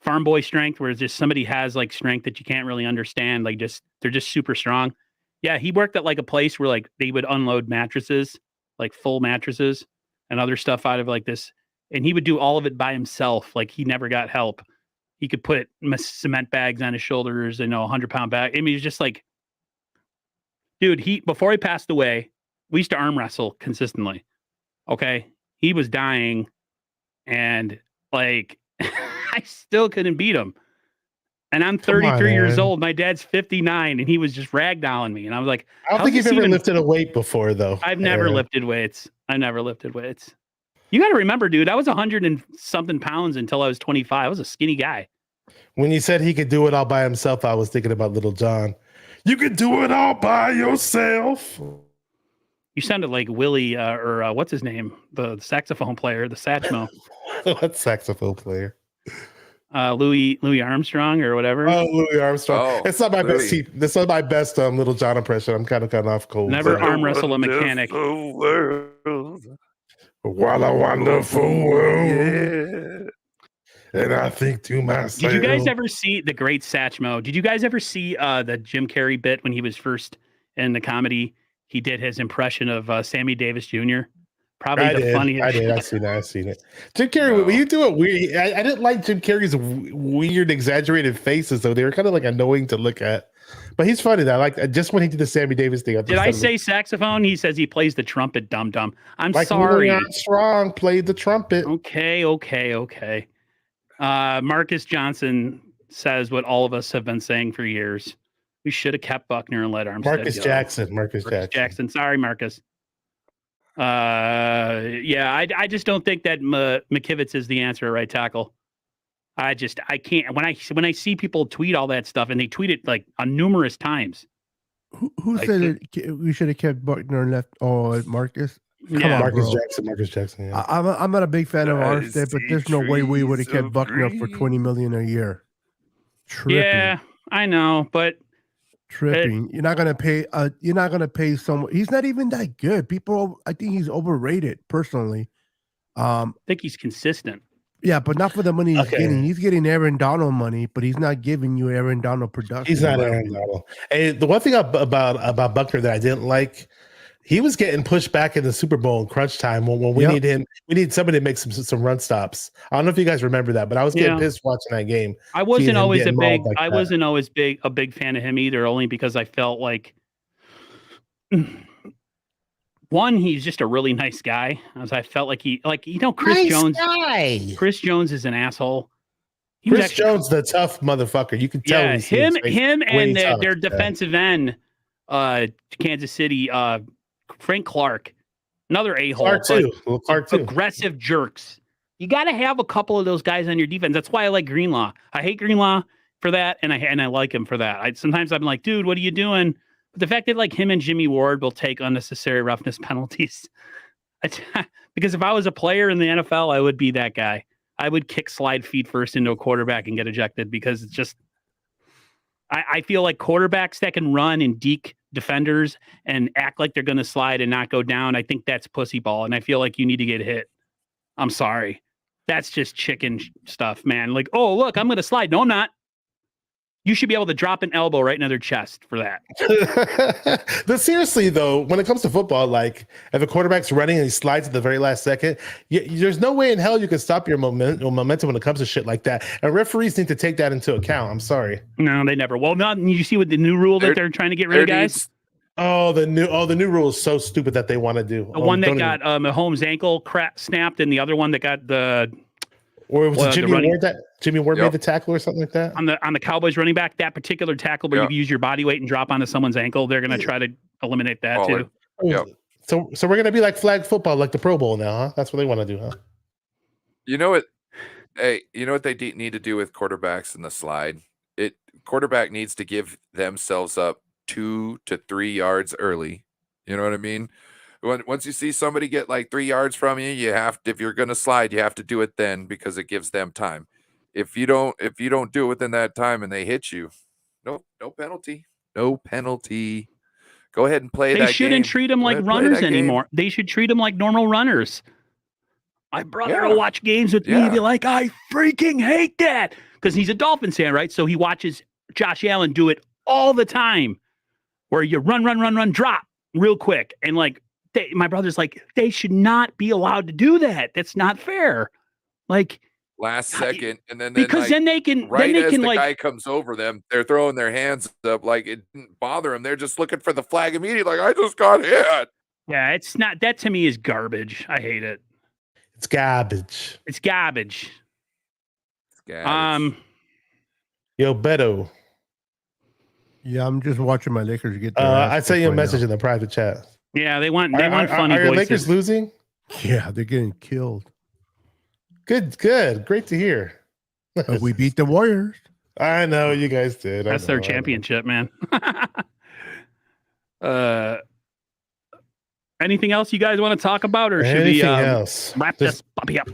Farm boy strength, where just somebody has like strength that you can't really understand. Like they're just super strong. Yeah, he worked at like a place where like they would unload mattresses, like full mattresses and other stuff out of like this. And he would do all of it by himself. Like he never got help. He could put cement bags on his shoulders, 100-pound bag. I mean, it's just like, dude, before he passed away, we used to arm wrestle consistently. Okay. He was dying and like I still couldn't beat him. And I'm 33 years old. My dad's 59 and he was just ragdolling me. And I was like, I don't think you've ever lifted a weight before though. I've never lifted weights. You got to remember, dude, I was 100 and something pounds until I was 25. I was a skinny guy. When you said he could do it all by himself, I was thinking about Little John. You could do it all by yourself. You sounded like Willie, or what's his name? The saxophone player, the Satchmo. What saxophone player? Louis Armstrong or whatever. Oh, Louis Armstrong. Oh, it's not my best. That's not my best Little John impression. I'm kind of off cold. Never arm wrestle a mechanic. What a wonderful world. Yeah. And I think to myself. Did you guys ever see the great Satchmo? Did you guys ever see the Jim Carrey bit when he was first in the comedy? He did his impression of Sammy Davis Jr. Probably the funniest. I did. I've seen it. Jim Carrey, when you do it weird, I didn't like Jim Carrey's weird, exaggerated faces, though. They were kind of like annoying to look at. But he's funny. I like just when he did the Sammy Davis thing. Did I say saxophone? He says he plays the trumpet, dum dum. I'm like sorry. Louis Armstrong played the trumpet. Okay. Marcus Johnson says what all of us have been saying for years. We should have kept Buckner and let Armstead Marcus go. Marcus Jackson. Sorry, Marcus. I just don't think that McKivitz is the answer at right tackle. I can't. When I see people tweet all that stuff, and they tweet it like on numerous times. Who said we should have kept Buckner and left? Oh, Marcus. Come on, Marcus bro. Jackson. Yeah. I'm not a big fan of Armstead, but there's no way we would have kept Buckner for $20 million a year. Tripping. Yeah, I know, but tripping. You're not gonna pay someone. He's not even that good. I think he's overrated personally. I think he's consistent. Yeah, but not for the money he's getting. He's getting Aaron Donald money, but he's not giving you Aaron Donald production. He's not Aaron Donald. And the one thing about Buckner that I didn't like, he was getting pushed back in the Super Bowl in crunch time when we need him. We need somebody to make some run stops. I don't know if you guys remember that, but I was getting pissed watching that game. I wasn't always a big fan of him either, only because I felt like one, he's just a really nice guy. As I felt like Chris Jones. Chris Jones is an asshole. Chris Jones, the tough motherfucker. You can tell. Yeah, him and their defensive end, Kansas City, Frank Clark, another a-hole. Clark too. Aggressive jerks. You got to have a couple of those guys on your defense. That's why I like Greenlaw. I hate Greenlaw for that, and I like him for that. Sometimes I'm like, dude, what are you doing? But the fact that like him and Jimmy Ward will take unnecessary roughness penalties, because if I was a player in the NFL, I would be that guy. I would kick slide feet first into a quarterback and get ejected, because it's just, I feel like quarterbacks that can run and deke defenders and act like they're going to slide and not go down, I think that's pussy ball. And I feel like you need to get hit. I'm sorry. That's just chicken stuff, man. Like, oh, look, I'm going to slide. No, I'm not. You should be able to drop an elbow right into their chest for that. But seriously, though, when it comes to football, like if a quarterback's running and he slides at the very last second, there's no way in hell you can stop your momentum when it comes to shit like that. And referees need to take that into account. I'm sorry. No, they never. Well, now you see what the new rule that they're trying to get rid of, guys. The new rule is so stupid that they want to do. The one that got Mahomes' ankle snapped, and the other one that got the. Or was it Jimmy Ward that Jimmy Ward made the tackle or something like that? On the Cowboys running back, that particular tackle where you use your body weight and drop onto someone's ankle, they're going to try to eliminate that too. Yep. So we're going to be like flag football, like the Pro Bowl now, huh? That's what they want to do, huh? You know what? Hey, you know what they need to do with quarterbacks in the slide? Quarterback needs to give themselves up 2 to 3 yards early. You know what I mean? Once you see somebody get like 3 yards from you, if you're going to slide, you have to do it then, because it gives them time. If you don't do it within that time and they hit you, no penalty. No penalty. Go ahead and play that game. They shouldn't treat them like runners anymore. They should treat them like normal runners. My brother will watch games with me and be like, I freaking hate that. Because he's a Dolphins fan, right? So he watches Josh Allen do it all the time, where you run, drop real quick. And like, my brother's like, they should not be allowed to do that. That's not fair. Like, last second, and then because like, then they can right then they as can the like guy comes over them, they're throwing their hands up like it didn't bother them. They're just looking for the flag immediately. Like, I just got hit. yeah, it's not that to me is garbage. I hate it. It's garbage. It's garbage. It's garbage. Yo, Beto. Yeah, I'm just watching my Lakers get their I ass sent you a kicked right message now. in the private chat. Yeah, they want funny are your Lakers voices. losing? Yeah, they're getting killed. Good. Great to hear. But we beat the Warriors. I know you guys did. That's their championship, man. Anything else you guys want to talk about, or should we else? wrap this puppy up?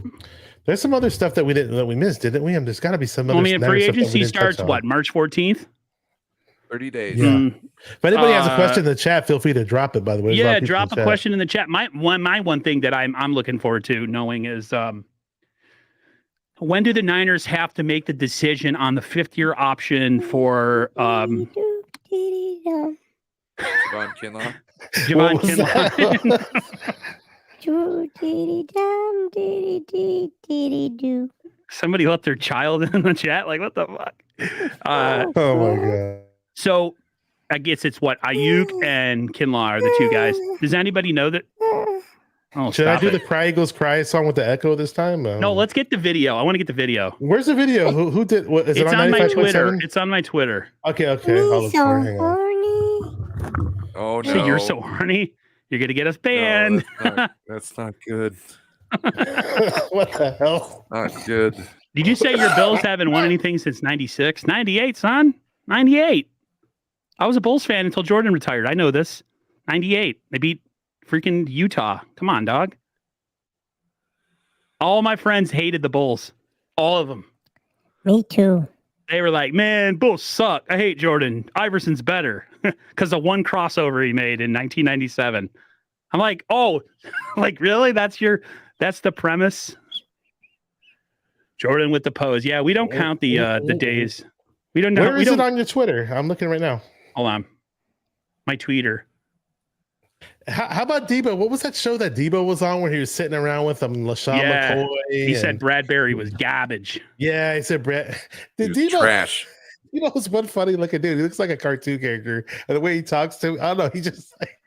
There's some other stuff that we missed, didn't we? There's got to be some other. I mean, free stuff that we agency didn't starts touch on. what, March 14th? 30 days. Yeah. If anybody has a question in the chat, feel free to drop it. By the way, Yeah, drop a question in the chat. My one thing that I'm looking forward to knowing is when do the Niners have to make the decision on the 5th-year option for Javon Kinlaw. Javon Kinlaw. Somebody left their child in the chat. Like, what the fuck? Oh my god! So I guess it's what Ayuk and Kinlaw are the two guys. Does anybody know that? Oh, should I do the "Cry Eagles Cry" song with the echo this time? No, let's get the video. I want to get the video. Where's the video? Who did? What is It's it on my 95.7? Twitter. It's on my Twitter. Okay. I'll look for it. Hang on. Oh no. So you're so horny. You're gonna get us banned. No, that's not good. What the hell? Not good. Did you say your Bills haven't won anything since 96? 98, son. 98. I was a Bulls fan until Jordan retired. I know this. 98. They beat freaking Utah. Come on, dog. All my friends hated the Bulls. All of them. Me too. They were like, man, Bulls suck. I hate Jordan. Iverson's better because of one crossover he made in 1997. I'm like, oh, like, really? That's the premise? Jordan with the pose. Yeah, we don't count the days. We don't know. Where is it on your Twitter? I'm looking right now. Hold on. My tweeter. How about Debo? What was that show that Debo was on where he was sitting around with LaShawn McCoy? He said Bradbury was garbage. Yeah, he said Brad. Debo trash. You know, it's one funny looking dude. He looks like a cartoon character, and the way he talks to, I don't know. He just like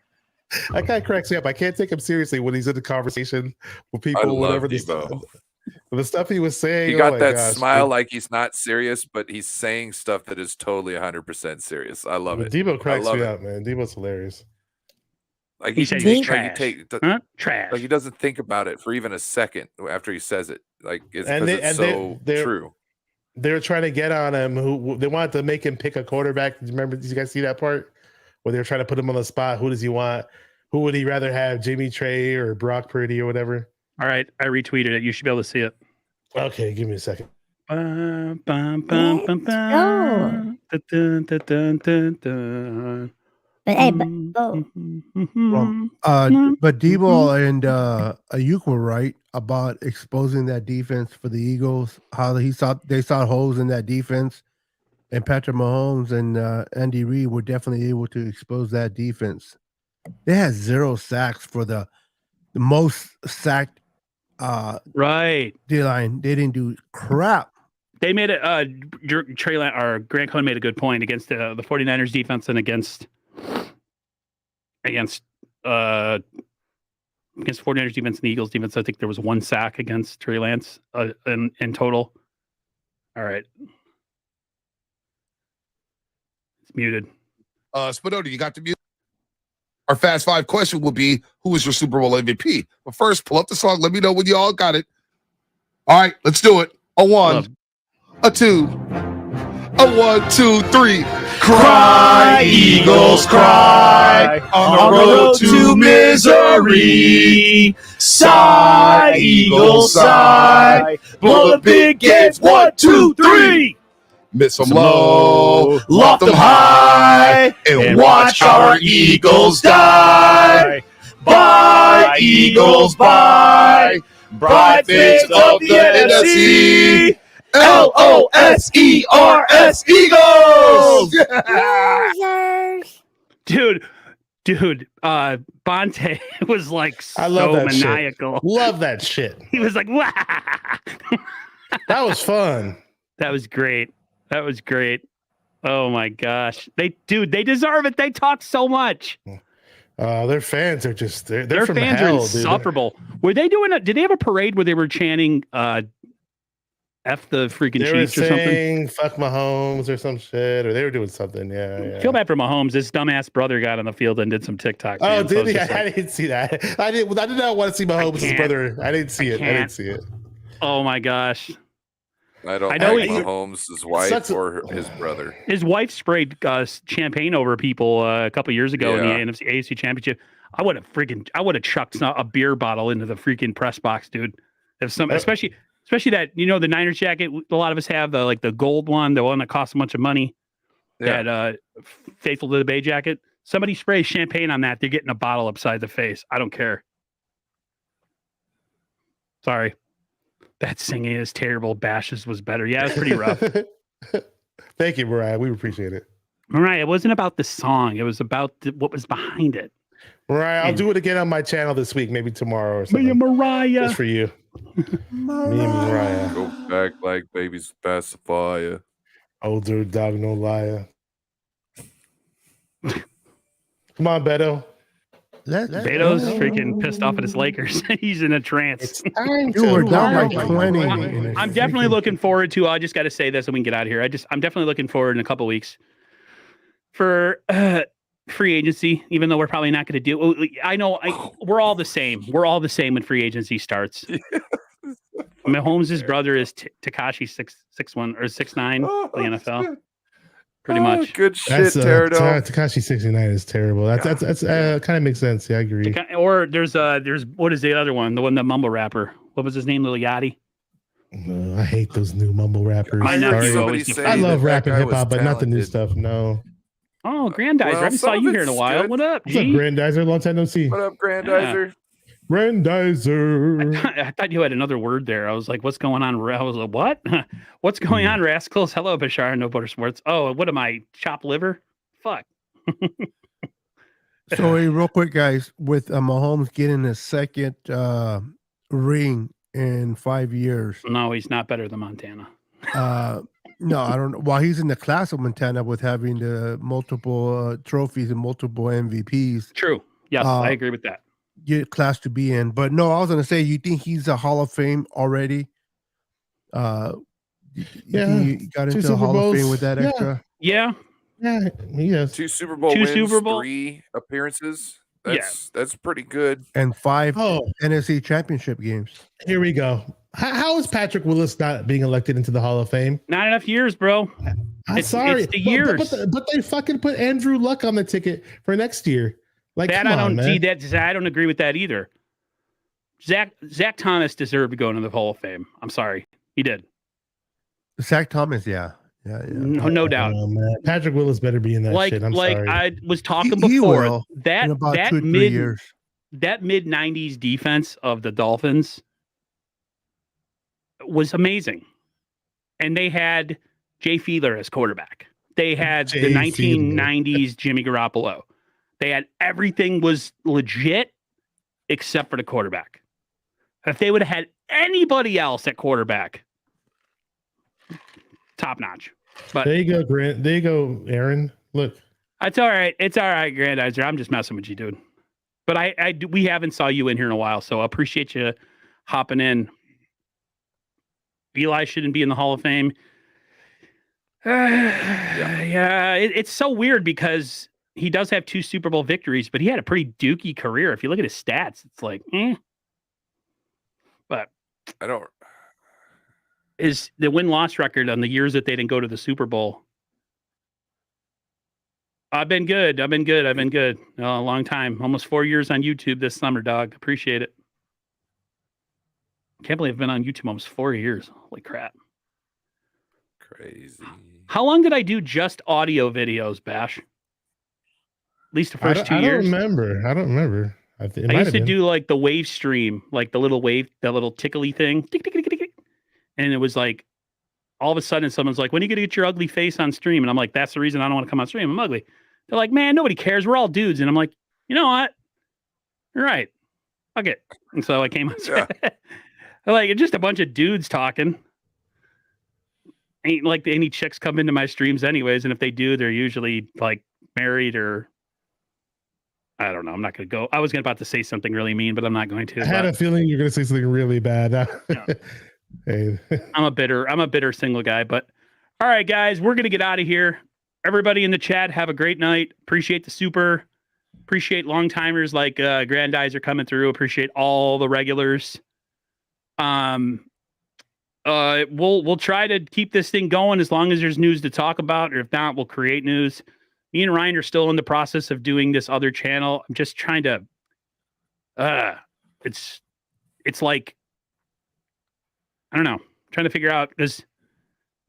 that guy cracks me up. I can't take him seriously when he's in a conversation with people. Whatever the stuff he was saying. He got that smile like he's not serious, but he's saying stuff that is totally 100% serious. I love it. Debo cracks me up, man. Debo's hilarious. Like he said trash. Trash. Like he doesn't think about it for even a second after he says it. Like it's true. They were trying to get on him. Who they wanted to make him pick a quarterback. Did you guys see that part where they were trying to put him on the spot? Who does he want? Who would he rather have, Jimmy Trey or Brock Purdy or whatever? All right, I retweeted it. You should be able to see it. Okay, give me a second. But hey, but Debo and Ayuk were right about exposing that defense for the Eagles. How they saw holes in that defense, and Patrick Mahomes and Andy Reid were definitely able to expose that defense. They had 0 sacks for the most sacked right D-line. They didn't do crap. They made it. Grant Cohn made a good point against the 49ers defense and against 49ers defense and the Eagles defense. I think there was 1 sack against Trey Lance in total. All right. It's muted. Spadoni, you got the mute? Our Fast 5 question will be, who is your Super Bowl MVP? But first, pull up the song. Let me know when you all got it. All right, let's do it. A 1, a 2, a 1, 2, 3. Cry, Eagles, cry, on the road to misery. Sigh, Eagles, sigh, blow the big gates, 1, 2, 3. Miss them low, Loft them high, and watch our Eagles die. Bye, Eagles, bye. Bright face of the NFC. LOSERS, Eagles! Dude, Bonte was like I love so that maniacal. Shit. Love that shit. He was like, wah! That was fun. That was great. That was great. Oh my gosh. They deserve it. They talk so much. Their fans are just they're Their from fans hell, are insufferable. Were they doing did they have a parade where they were chanting F the freaking They were Chiefs or something? saying fuck Mahomes or some shit, or they were doing something. Yeah. Feel bad for Mahomes. His dumbass brother got on the field and did some TikTok. Oh, man. So did he? it's just I didn't see that. I did not want to see Mahomes' can't. brother. I didn't see I it. I didn't see it. Oh my gosh. I don't I know like he- Mahomes' wife Such a- or his brother. His wife sprayed champagne over people a couple years ago Yeah. in the AFC Championship. I would have chucked a beer bottle into the freaking press box, dude. If some, especially that the Niners jacket, a lot of us have the gold one, the one that costs a bunch of money. Yeah. That Faithful to the Bay jacket. Somebody sprays champagne on that, they're getting a bottle upside the face. I don't care. Sorry. That singing is terrible. Bashes was better. Yeah, it was pretty rough. Thank you, Mariah. We appreciate it. Mariah, it wasn't about the song. It was about what was behind it. Mariah, I'll And- do it again on my channel this week, maybe tomorrow or Me and something. Mariah. Just for you. Me and Mariah. Go back like baby's pacifier. Older dog, no liar. Come on, Beto. Beto's freaking pissed off at his Lakers. He's in a trance. It's time You were to down learn. by 20. I'm definitely looking forward to. I just got to say this, and we can get out of here. I'm definitely looking forward in a couple weeks for free agency. Even though we're probably not going to do. I know we're all the same. We're all the same when free agency starts. Mahomes' brother is Tekashi 6'1" or 6'9" for the NFL. Pretty much. Good shit, That's Pterodon. Tekashi 69 is terrible. That's kind of makes sense. Yeah, I agree. Or there's what is the other one? The one, the mumble rapper. What was his name? Lil Yachty. I hate those new mumble rappers. I know Sorry. you somebody always say I love that rap and guy hip hop, was but not the new talented. stuff. No. Oh, Grandizer. Well, I haven't saw some you of here in a it's while. good. What up, What's up, G? Grandizer? Long time no see. What up, Grandizer? Grandizer. I thought you had another word there. I was like, what's going on? I was like, what? What's going on, rascals? Hello, Bashar, No Butter Sports. Oh, what am I? Chopped liver? Fuck. So, hey, real quick, guys, with Mahomes getting his second ring in 5 years. No, he's not better than Montana. No, I don't know. Well, he's in the class of Montana with having the multiple trophies and multiple MVPs. True. Yes, I agree with that. Get class to be in. But no, I was going to say, you think he's a Hall of Fame already? You Yeah, think he got two into the Super Hall of Fame Bowls. with that Yeah. extra? Yeah. Yeah, he is. 2 Super Bowl Two wins, Super Bowl- 3 appearances. Yeah. That's pretty good. And 5 Oh, NFC championship games. here we go. How is Patrick Willis not being elected into the Hall of Fame? Not enough years, bro. I'm It's sorry. the years. But they fucking put Andrew Luck on the ticket for next year. Like, That come I on, don't see. man. I don't agree with that either. Zach Thomas deserved to go into the Hall of Fame. I'm sorry, he did. Zach Thomas, yeah. No doubt. Oh, man. Patrick Willis better be in that Like shit. I'm sorry. I was talking He before, will that in about that 2 or 3 mid years. that mid 90s defense of the Dolphins was amazing. And they had Jay Fiedler as quarterback. They had Jay the 1990s Jimmy Garoppolo. They had everything was legit except for the quarterback. If they would have had anybody else at quarterback, top notch. But There you go, Grant. There you go, Aaron. Look. it's all right. It's all right, Grandizer. I'm just messing with you, dude. But we haven't saw you in here in a while, so I appreciate you hopping in. Eli shouldn't be in the Hall of Fame. It's so weird because he does have 2 Super Bowl victories, but he had a pretty dookie career. If you look at his stats, it's like, But I don't. is the win-loss record on the years that they didn't go to the Super Bowl? I've been good. A long time. Almost 4 years on YouTube this summer, dog. Appreciate it. Can't believe I've been on YouTube almost 4 years. Holy crap. Crazy. How long did I do just audio videos, Bash? At least the first 2 years. I don't remember. I used to do like the wave stream, like the little wave, that little tickly thing. Tick, tick, tick, tick, tick. And it was like, all of a sudden someone's like, when are you going to get your ugly face on stream? And I'm like, that's the reason I don't want to come on stream. I'm ugly. They're like, man, nobody cares. We're all dudes. And I'm like, you know what? You're right. Fuck it. And so I came on. Yeah. Like, it's just a bunch of dudes talking. ain't like any chicks come into my streams anyways, and if they do, they're usually like married or I don't know. I'm not gonna go. I was about to say something really mean, but I'm not going to. I had a feeling you're gonna say something really bad. Yeah. Hey. I'm a bitter single guy. But all right, guys, we're gonna get out of here. Everybody in the chat, have a great night. Appreciate the super. Appreciate long timers like Grandizer coming through. Appreciate all the regulars. We'll try to keep this thing going as long as there's news to talk about, or if not, we'll create news. Me and Ryan are still in the process of doing this other channel. I'm just trying to it's like I don't know, trying to figure out because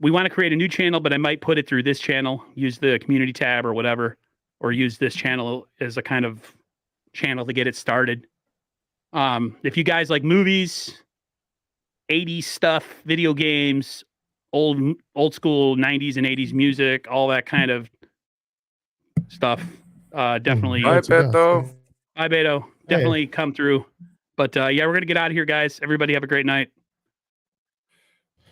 we want to create a new channel, but I might put it through this channel, use the community tab or whatever, or use this channel as a kind of channel to get it started. If you guys like movies, 80s stuff, video games, old school 90s and 80s music, all that kind of stuff, definitely. Bye, Beto. Bye, Beto. Definitely come through. But yeah, we're gonna get out of here, guys. Everybody have a great night.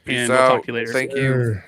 Peace And out. we'll talk to you later. Thank you.